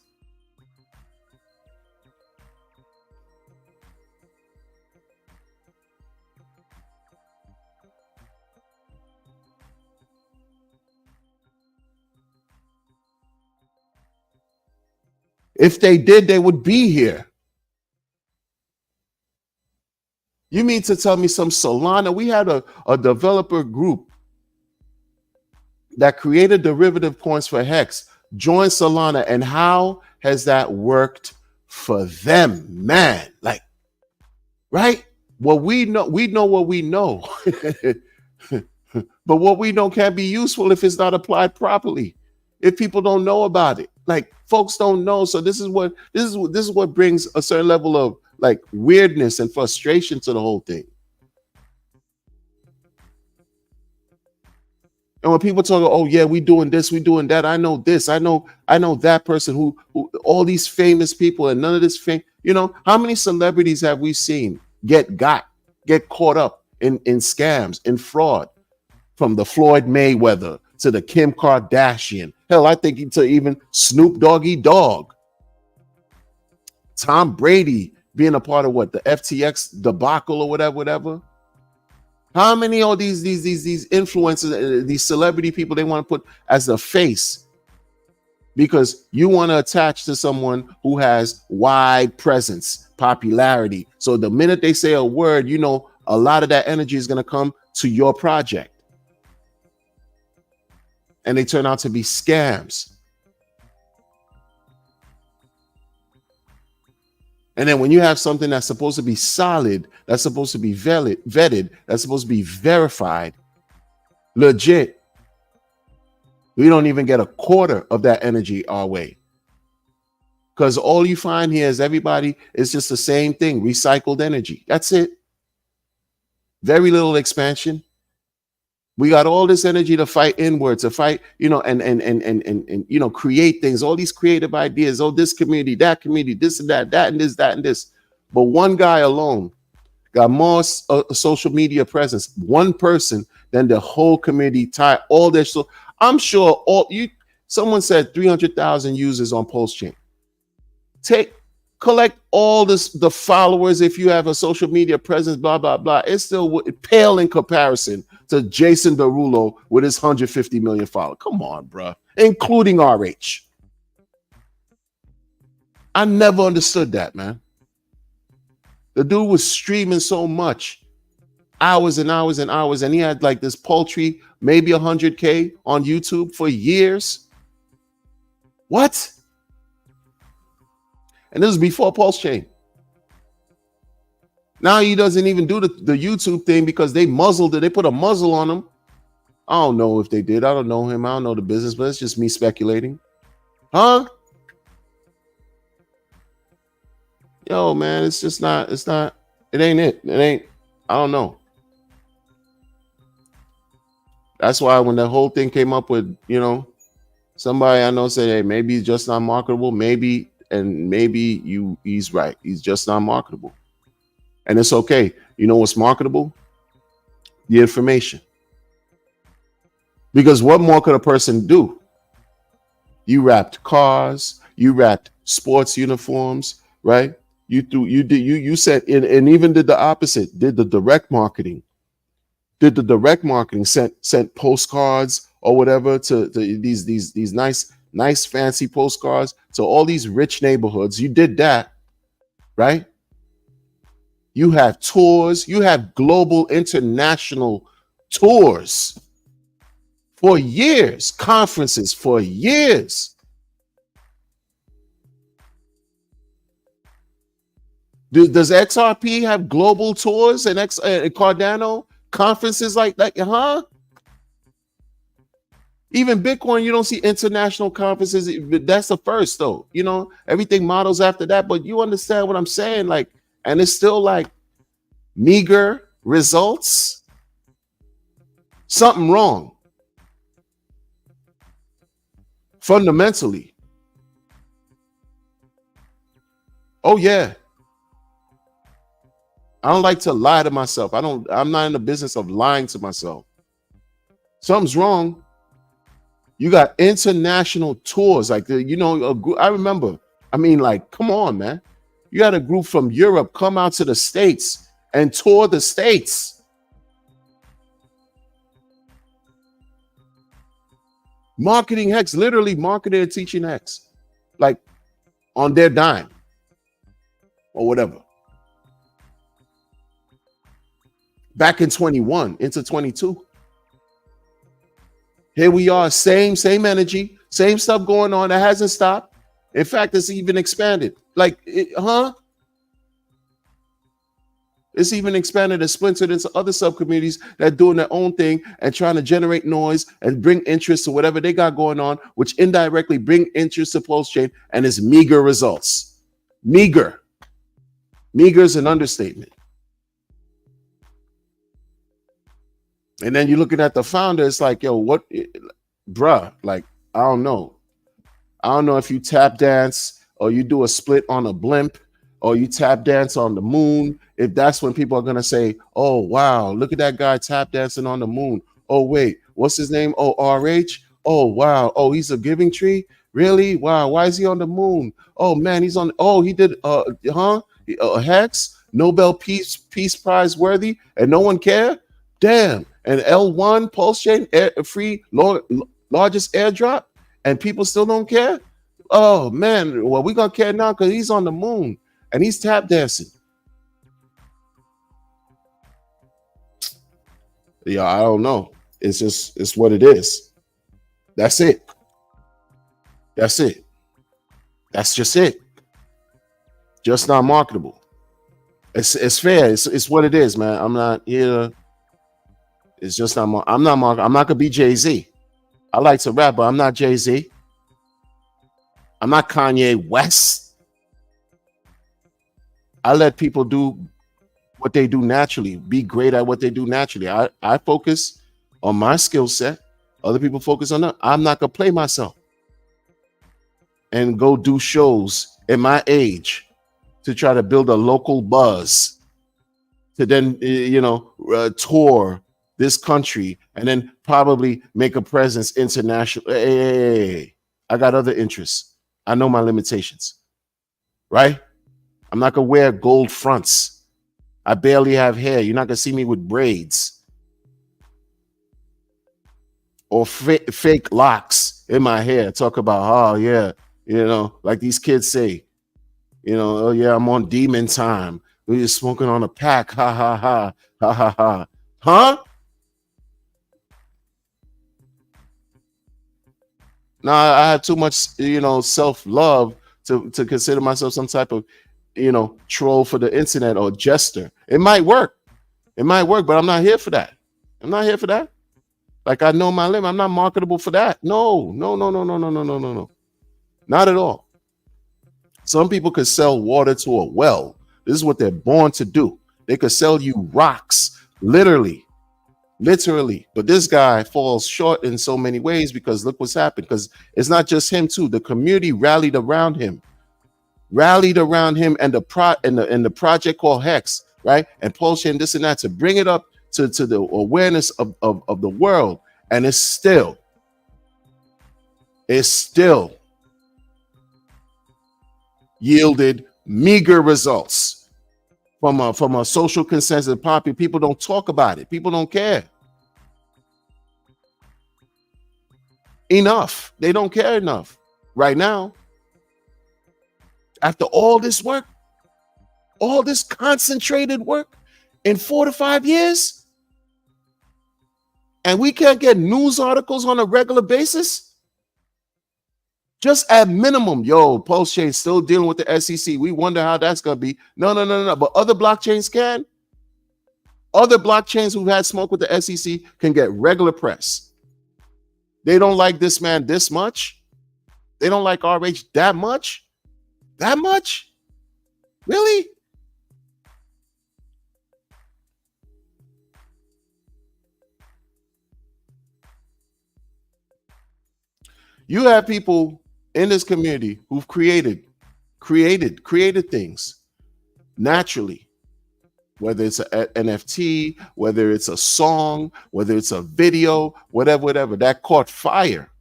If they did, they would be here. You mean to tell me some Solana? We had a developer group that created derivative coins for Hex, joined Solana, and how has that worked for them, man? Like, right? Well, we know what we know. But what we know can't be useful if it's not applied properly. If people don't know about it. Like folks don't know. So this is what brings a certain level of like weirdness and frustration to the whole thing. And when people talk, oh yeah, we doing this, we doing that. I know this, I know that person who all these famous people and none of this fame. How many celebrities have we seen get caught up in scams, in fraud, from the Floyd Mayweather to the Kim Kardashian. Hell, I think to even Snoop Doggy Dogg. Tom Brady being a part of what, the FTX debacle or whatever. How many of these influencers, these celebrity people they want to put as the face because you want to attach to someone who has wide presence, popularity. So the minute they say a word, you know, a lot of that energy is going to come to your project. And they turn out to be scams. And then when you have something that's supposed to be solid, that's supposed to be vetted, that's supposed to be verified, legit, we don't even get a quarter of that energy our way. Because all you find here is everybody is just the same thing, recycled energy. That's it. Very little expansion. We got all this energy to fight inward, to fight, you know, and you know, create things, all these creative ideas, oh, this community, this and that and this, that and this. But one guy alone got more social media presence, one person, than the whole community, tie all their. So I'm sure someone said 300,000 users on PulseChain. Collect all the followers if you have a social media presence, blah, blah, blah. It's still pale in comparison to Jason Derulo with his 150 million followers. Come on, bro. Including RH. I never understood that, man. The dude was streaming so much, hours and hours and hours, and he had like this paltry, maybe 100K on YouTube for years. What? And this was before PulseChain. Now he doesn't even do the YouTube thing because they muzzled it. They put a muzzle on him. I don't know if they did. I don't know him. I don't know the business, but it's just me speculating. Huh? Yo, man, it's just not, it ain't it. It ain't, I don't know. That's why when the whole thing came up with, you know, somebody I know said, hey, maybe he's just not marketable. Maybe he's right. He's just not marketable. And it's okay. You know what's marketable? The information. Because what more could a person do? You wrapped cars, you wrapped sports uniforms, right? You said, and even did the opposite, did the direct marketing, sent postcards or whatever to these nice fancy postcards to all these rich neighborhoods. You did that, right? You have tours, you have global international tours for years, conferences for years. Does XRP have global tours and Cardano conferences like that? Huh? Even Bitcoin, you don't see international conferences. That's the first, though. You know, everything models after that. But you understand what I'm saying? Like, and it's still like meager results. Something wrong. Fundamentally. Oh, yeah. I don't like to lie to myself. I'm not in the business of lying to myself. Something's wrong. You got international tours, like I remember. I mean, like, come on, man. You had a group from Europe come out to the States and tour the States. Marketing Hex, literally marketing and teaching Hex, like on their dime or whatever. Back in 21 into 22. Here we are, same energy, same stuff going on that hasn't stopped. In fact, it's even expanded. Like, It's even expanded and splintered into other subcommunities that are doing their own thing and trying to generate noise and bring interest to whatever they got going on, which indirectly bring interest to PulseChain, and it's meager results. Meager. Meager is an understatement. And then you're looking at the founder, it's like, yo, what, bruh, like, I don't know. I don't know if you tap dance or you do a split on a blimp or you tap dance on the moon. If that's when people are going to say, oh, wow, look at that guy tap dancing on the moon. Oh, wait, what's his name? Oh, RH. Oh, wow. Oh, he's a giving tree. Really? Wow. Why is he on the moon? Oh, man, he's on. Oh, he did. Hex, Nobel Peace Prize worthy, and no one cared. Damn. And L1 PulseChain free largest airdrop, and people still don't care. Oh man, well, we gonna care now because he's on the moon and he's tap dancing. Yeah, I don't know. It's what it is. That's it. That's it. That's just it. Just not marketable. It's fair. It's what it is, man. I'm not here. It's just not. I'm not market. I'm not gonna be Jay-Z. I like to rap, but I'm not Jay-Z. I'm not Kanye West. I let people do what they do naturally, be great at what they do naturally. I focus on my skill set. Other people focus on that. I'm not gonna play myself and go do shows at my age to try to build a local buzz to then tour this country and then probably make a presence international. Hey, I got other interests. I know my limitations, right? I'm not gonna wear gold fronts. I barely have hair. You're not gonna see me with braids or fake locks in my hair. Talk about, oh yeah, like these kids say, oh yeah, I'm on demon time. We're just smoking on a pack. Ha ha ha ha ha ha. Huh? Now I have too much, self-love to consider myself some type of, troll for the internet or jester. It might work. It might work, but I'm not here for that. I'm not here for that. Like, I know my limit. I'm not marketable for that. No. Not at all. Some people could sell water to a well. This is what they're born to do. They could sell you rocks, literally. But this guy falls short in so many ways because look what's happened. Because it's not just him too. The community rallied around him and the project called Hex, right? And Pulse and this and that to bring it up to the awareness of the world. And it's still yielded meager results from a social consensus. People don't talk about it. People don't care enough. They don't care enough right now. After all this work, all this concentrated work in 4 to 5 years, and we can't get news articles on a regular basis. Just at minimum, Pulse Chain still dealing with the SEC. We wonder how that's going to be. No. But other blockchains can. Other blockchains who've had smoke with the SEC can get regular press. They don't like this man this much. They don't like RH that much. That much? Really? You have people in this community who've created things naturally, whether it's an NFT, whether it's a song, whether it's a video, whatever, that caught fire.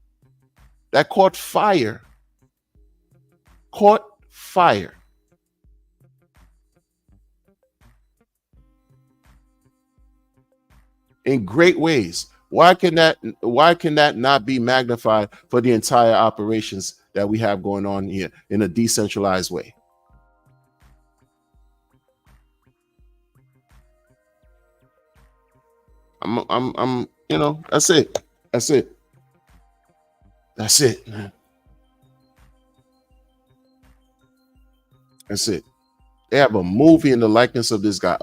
In great ways. Why can that not be magnified for the entire operations that we have going on here in a decentralized way? I'm that's it, man. That's it. They have a movie in the likeness of this guy,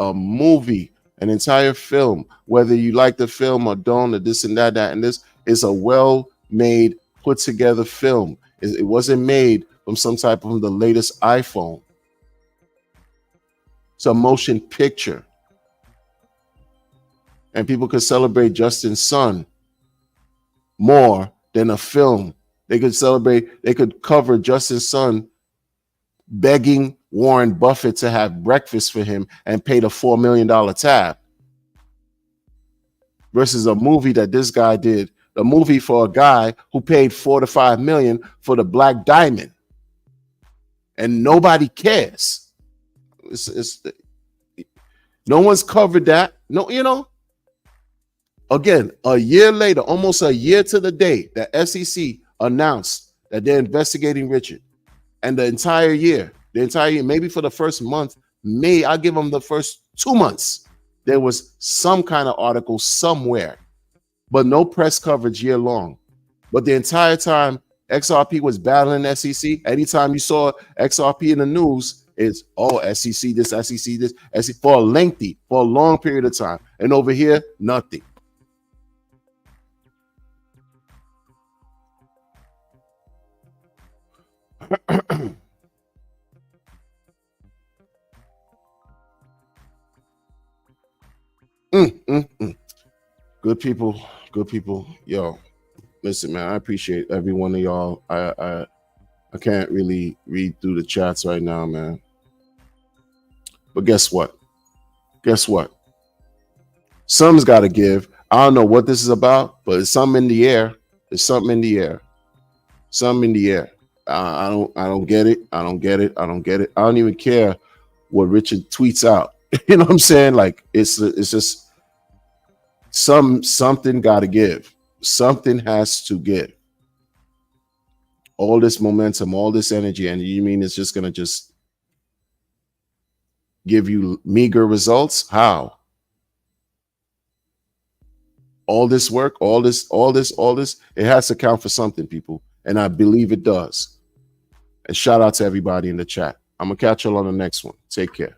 an entire film, whether you like the film or don't, or this and that, and this is a well-made, put together film. It wasn't made from some type of the latest iPhone. It's a motion picture. And people could celebrate Justin's son more than a film. They could cover Justin's son begging Warren Buffett to have breakfast for him and paid a $4 million tab versus a movie that this guy did, a movie for a guy who paid $4 to $5 million for the Black Diamond, and nobody cares. No one's covered that. No, again, a year later, almost a year to the day, that SEC announced that they're investigating Richard. And the entire year, maybe for the first month, I'll give them the first 2 months. There was some kind of article somewhere, but no press coverage year long. But the entire time XRP was battling SEC, anytime you saw XRP in the news, it's SEC this, SEC this, SEC for a long period of time. And over here, nothing. Good people, good people. Yo, listen, man, I appreciate every one of y'all. I can't really read through the chats right now, man. But guess what? Guess what? Something's got to give. I don't know what this is about, but it's something in the air. There's something in the air. Something in the air. I don't get it. I don't get it. I don't get it. I don't even care what Richard tweets out. You know what I'm saying? Like it's just something got to give. Something has to give. All this momentum, all this energy, and you mean it's just gonna just give you meager results? How? All this work, all this, it has to count for something, people. And I believe it does. And shout out to everybody in the chat. I'm gonna catch y'all on the next one. Take care.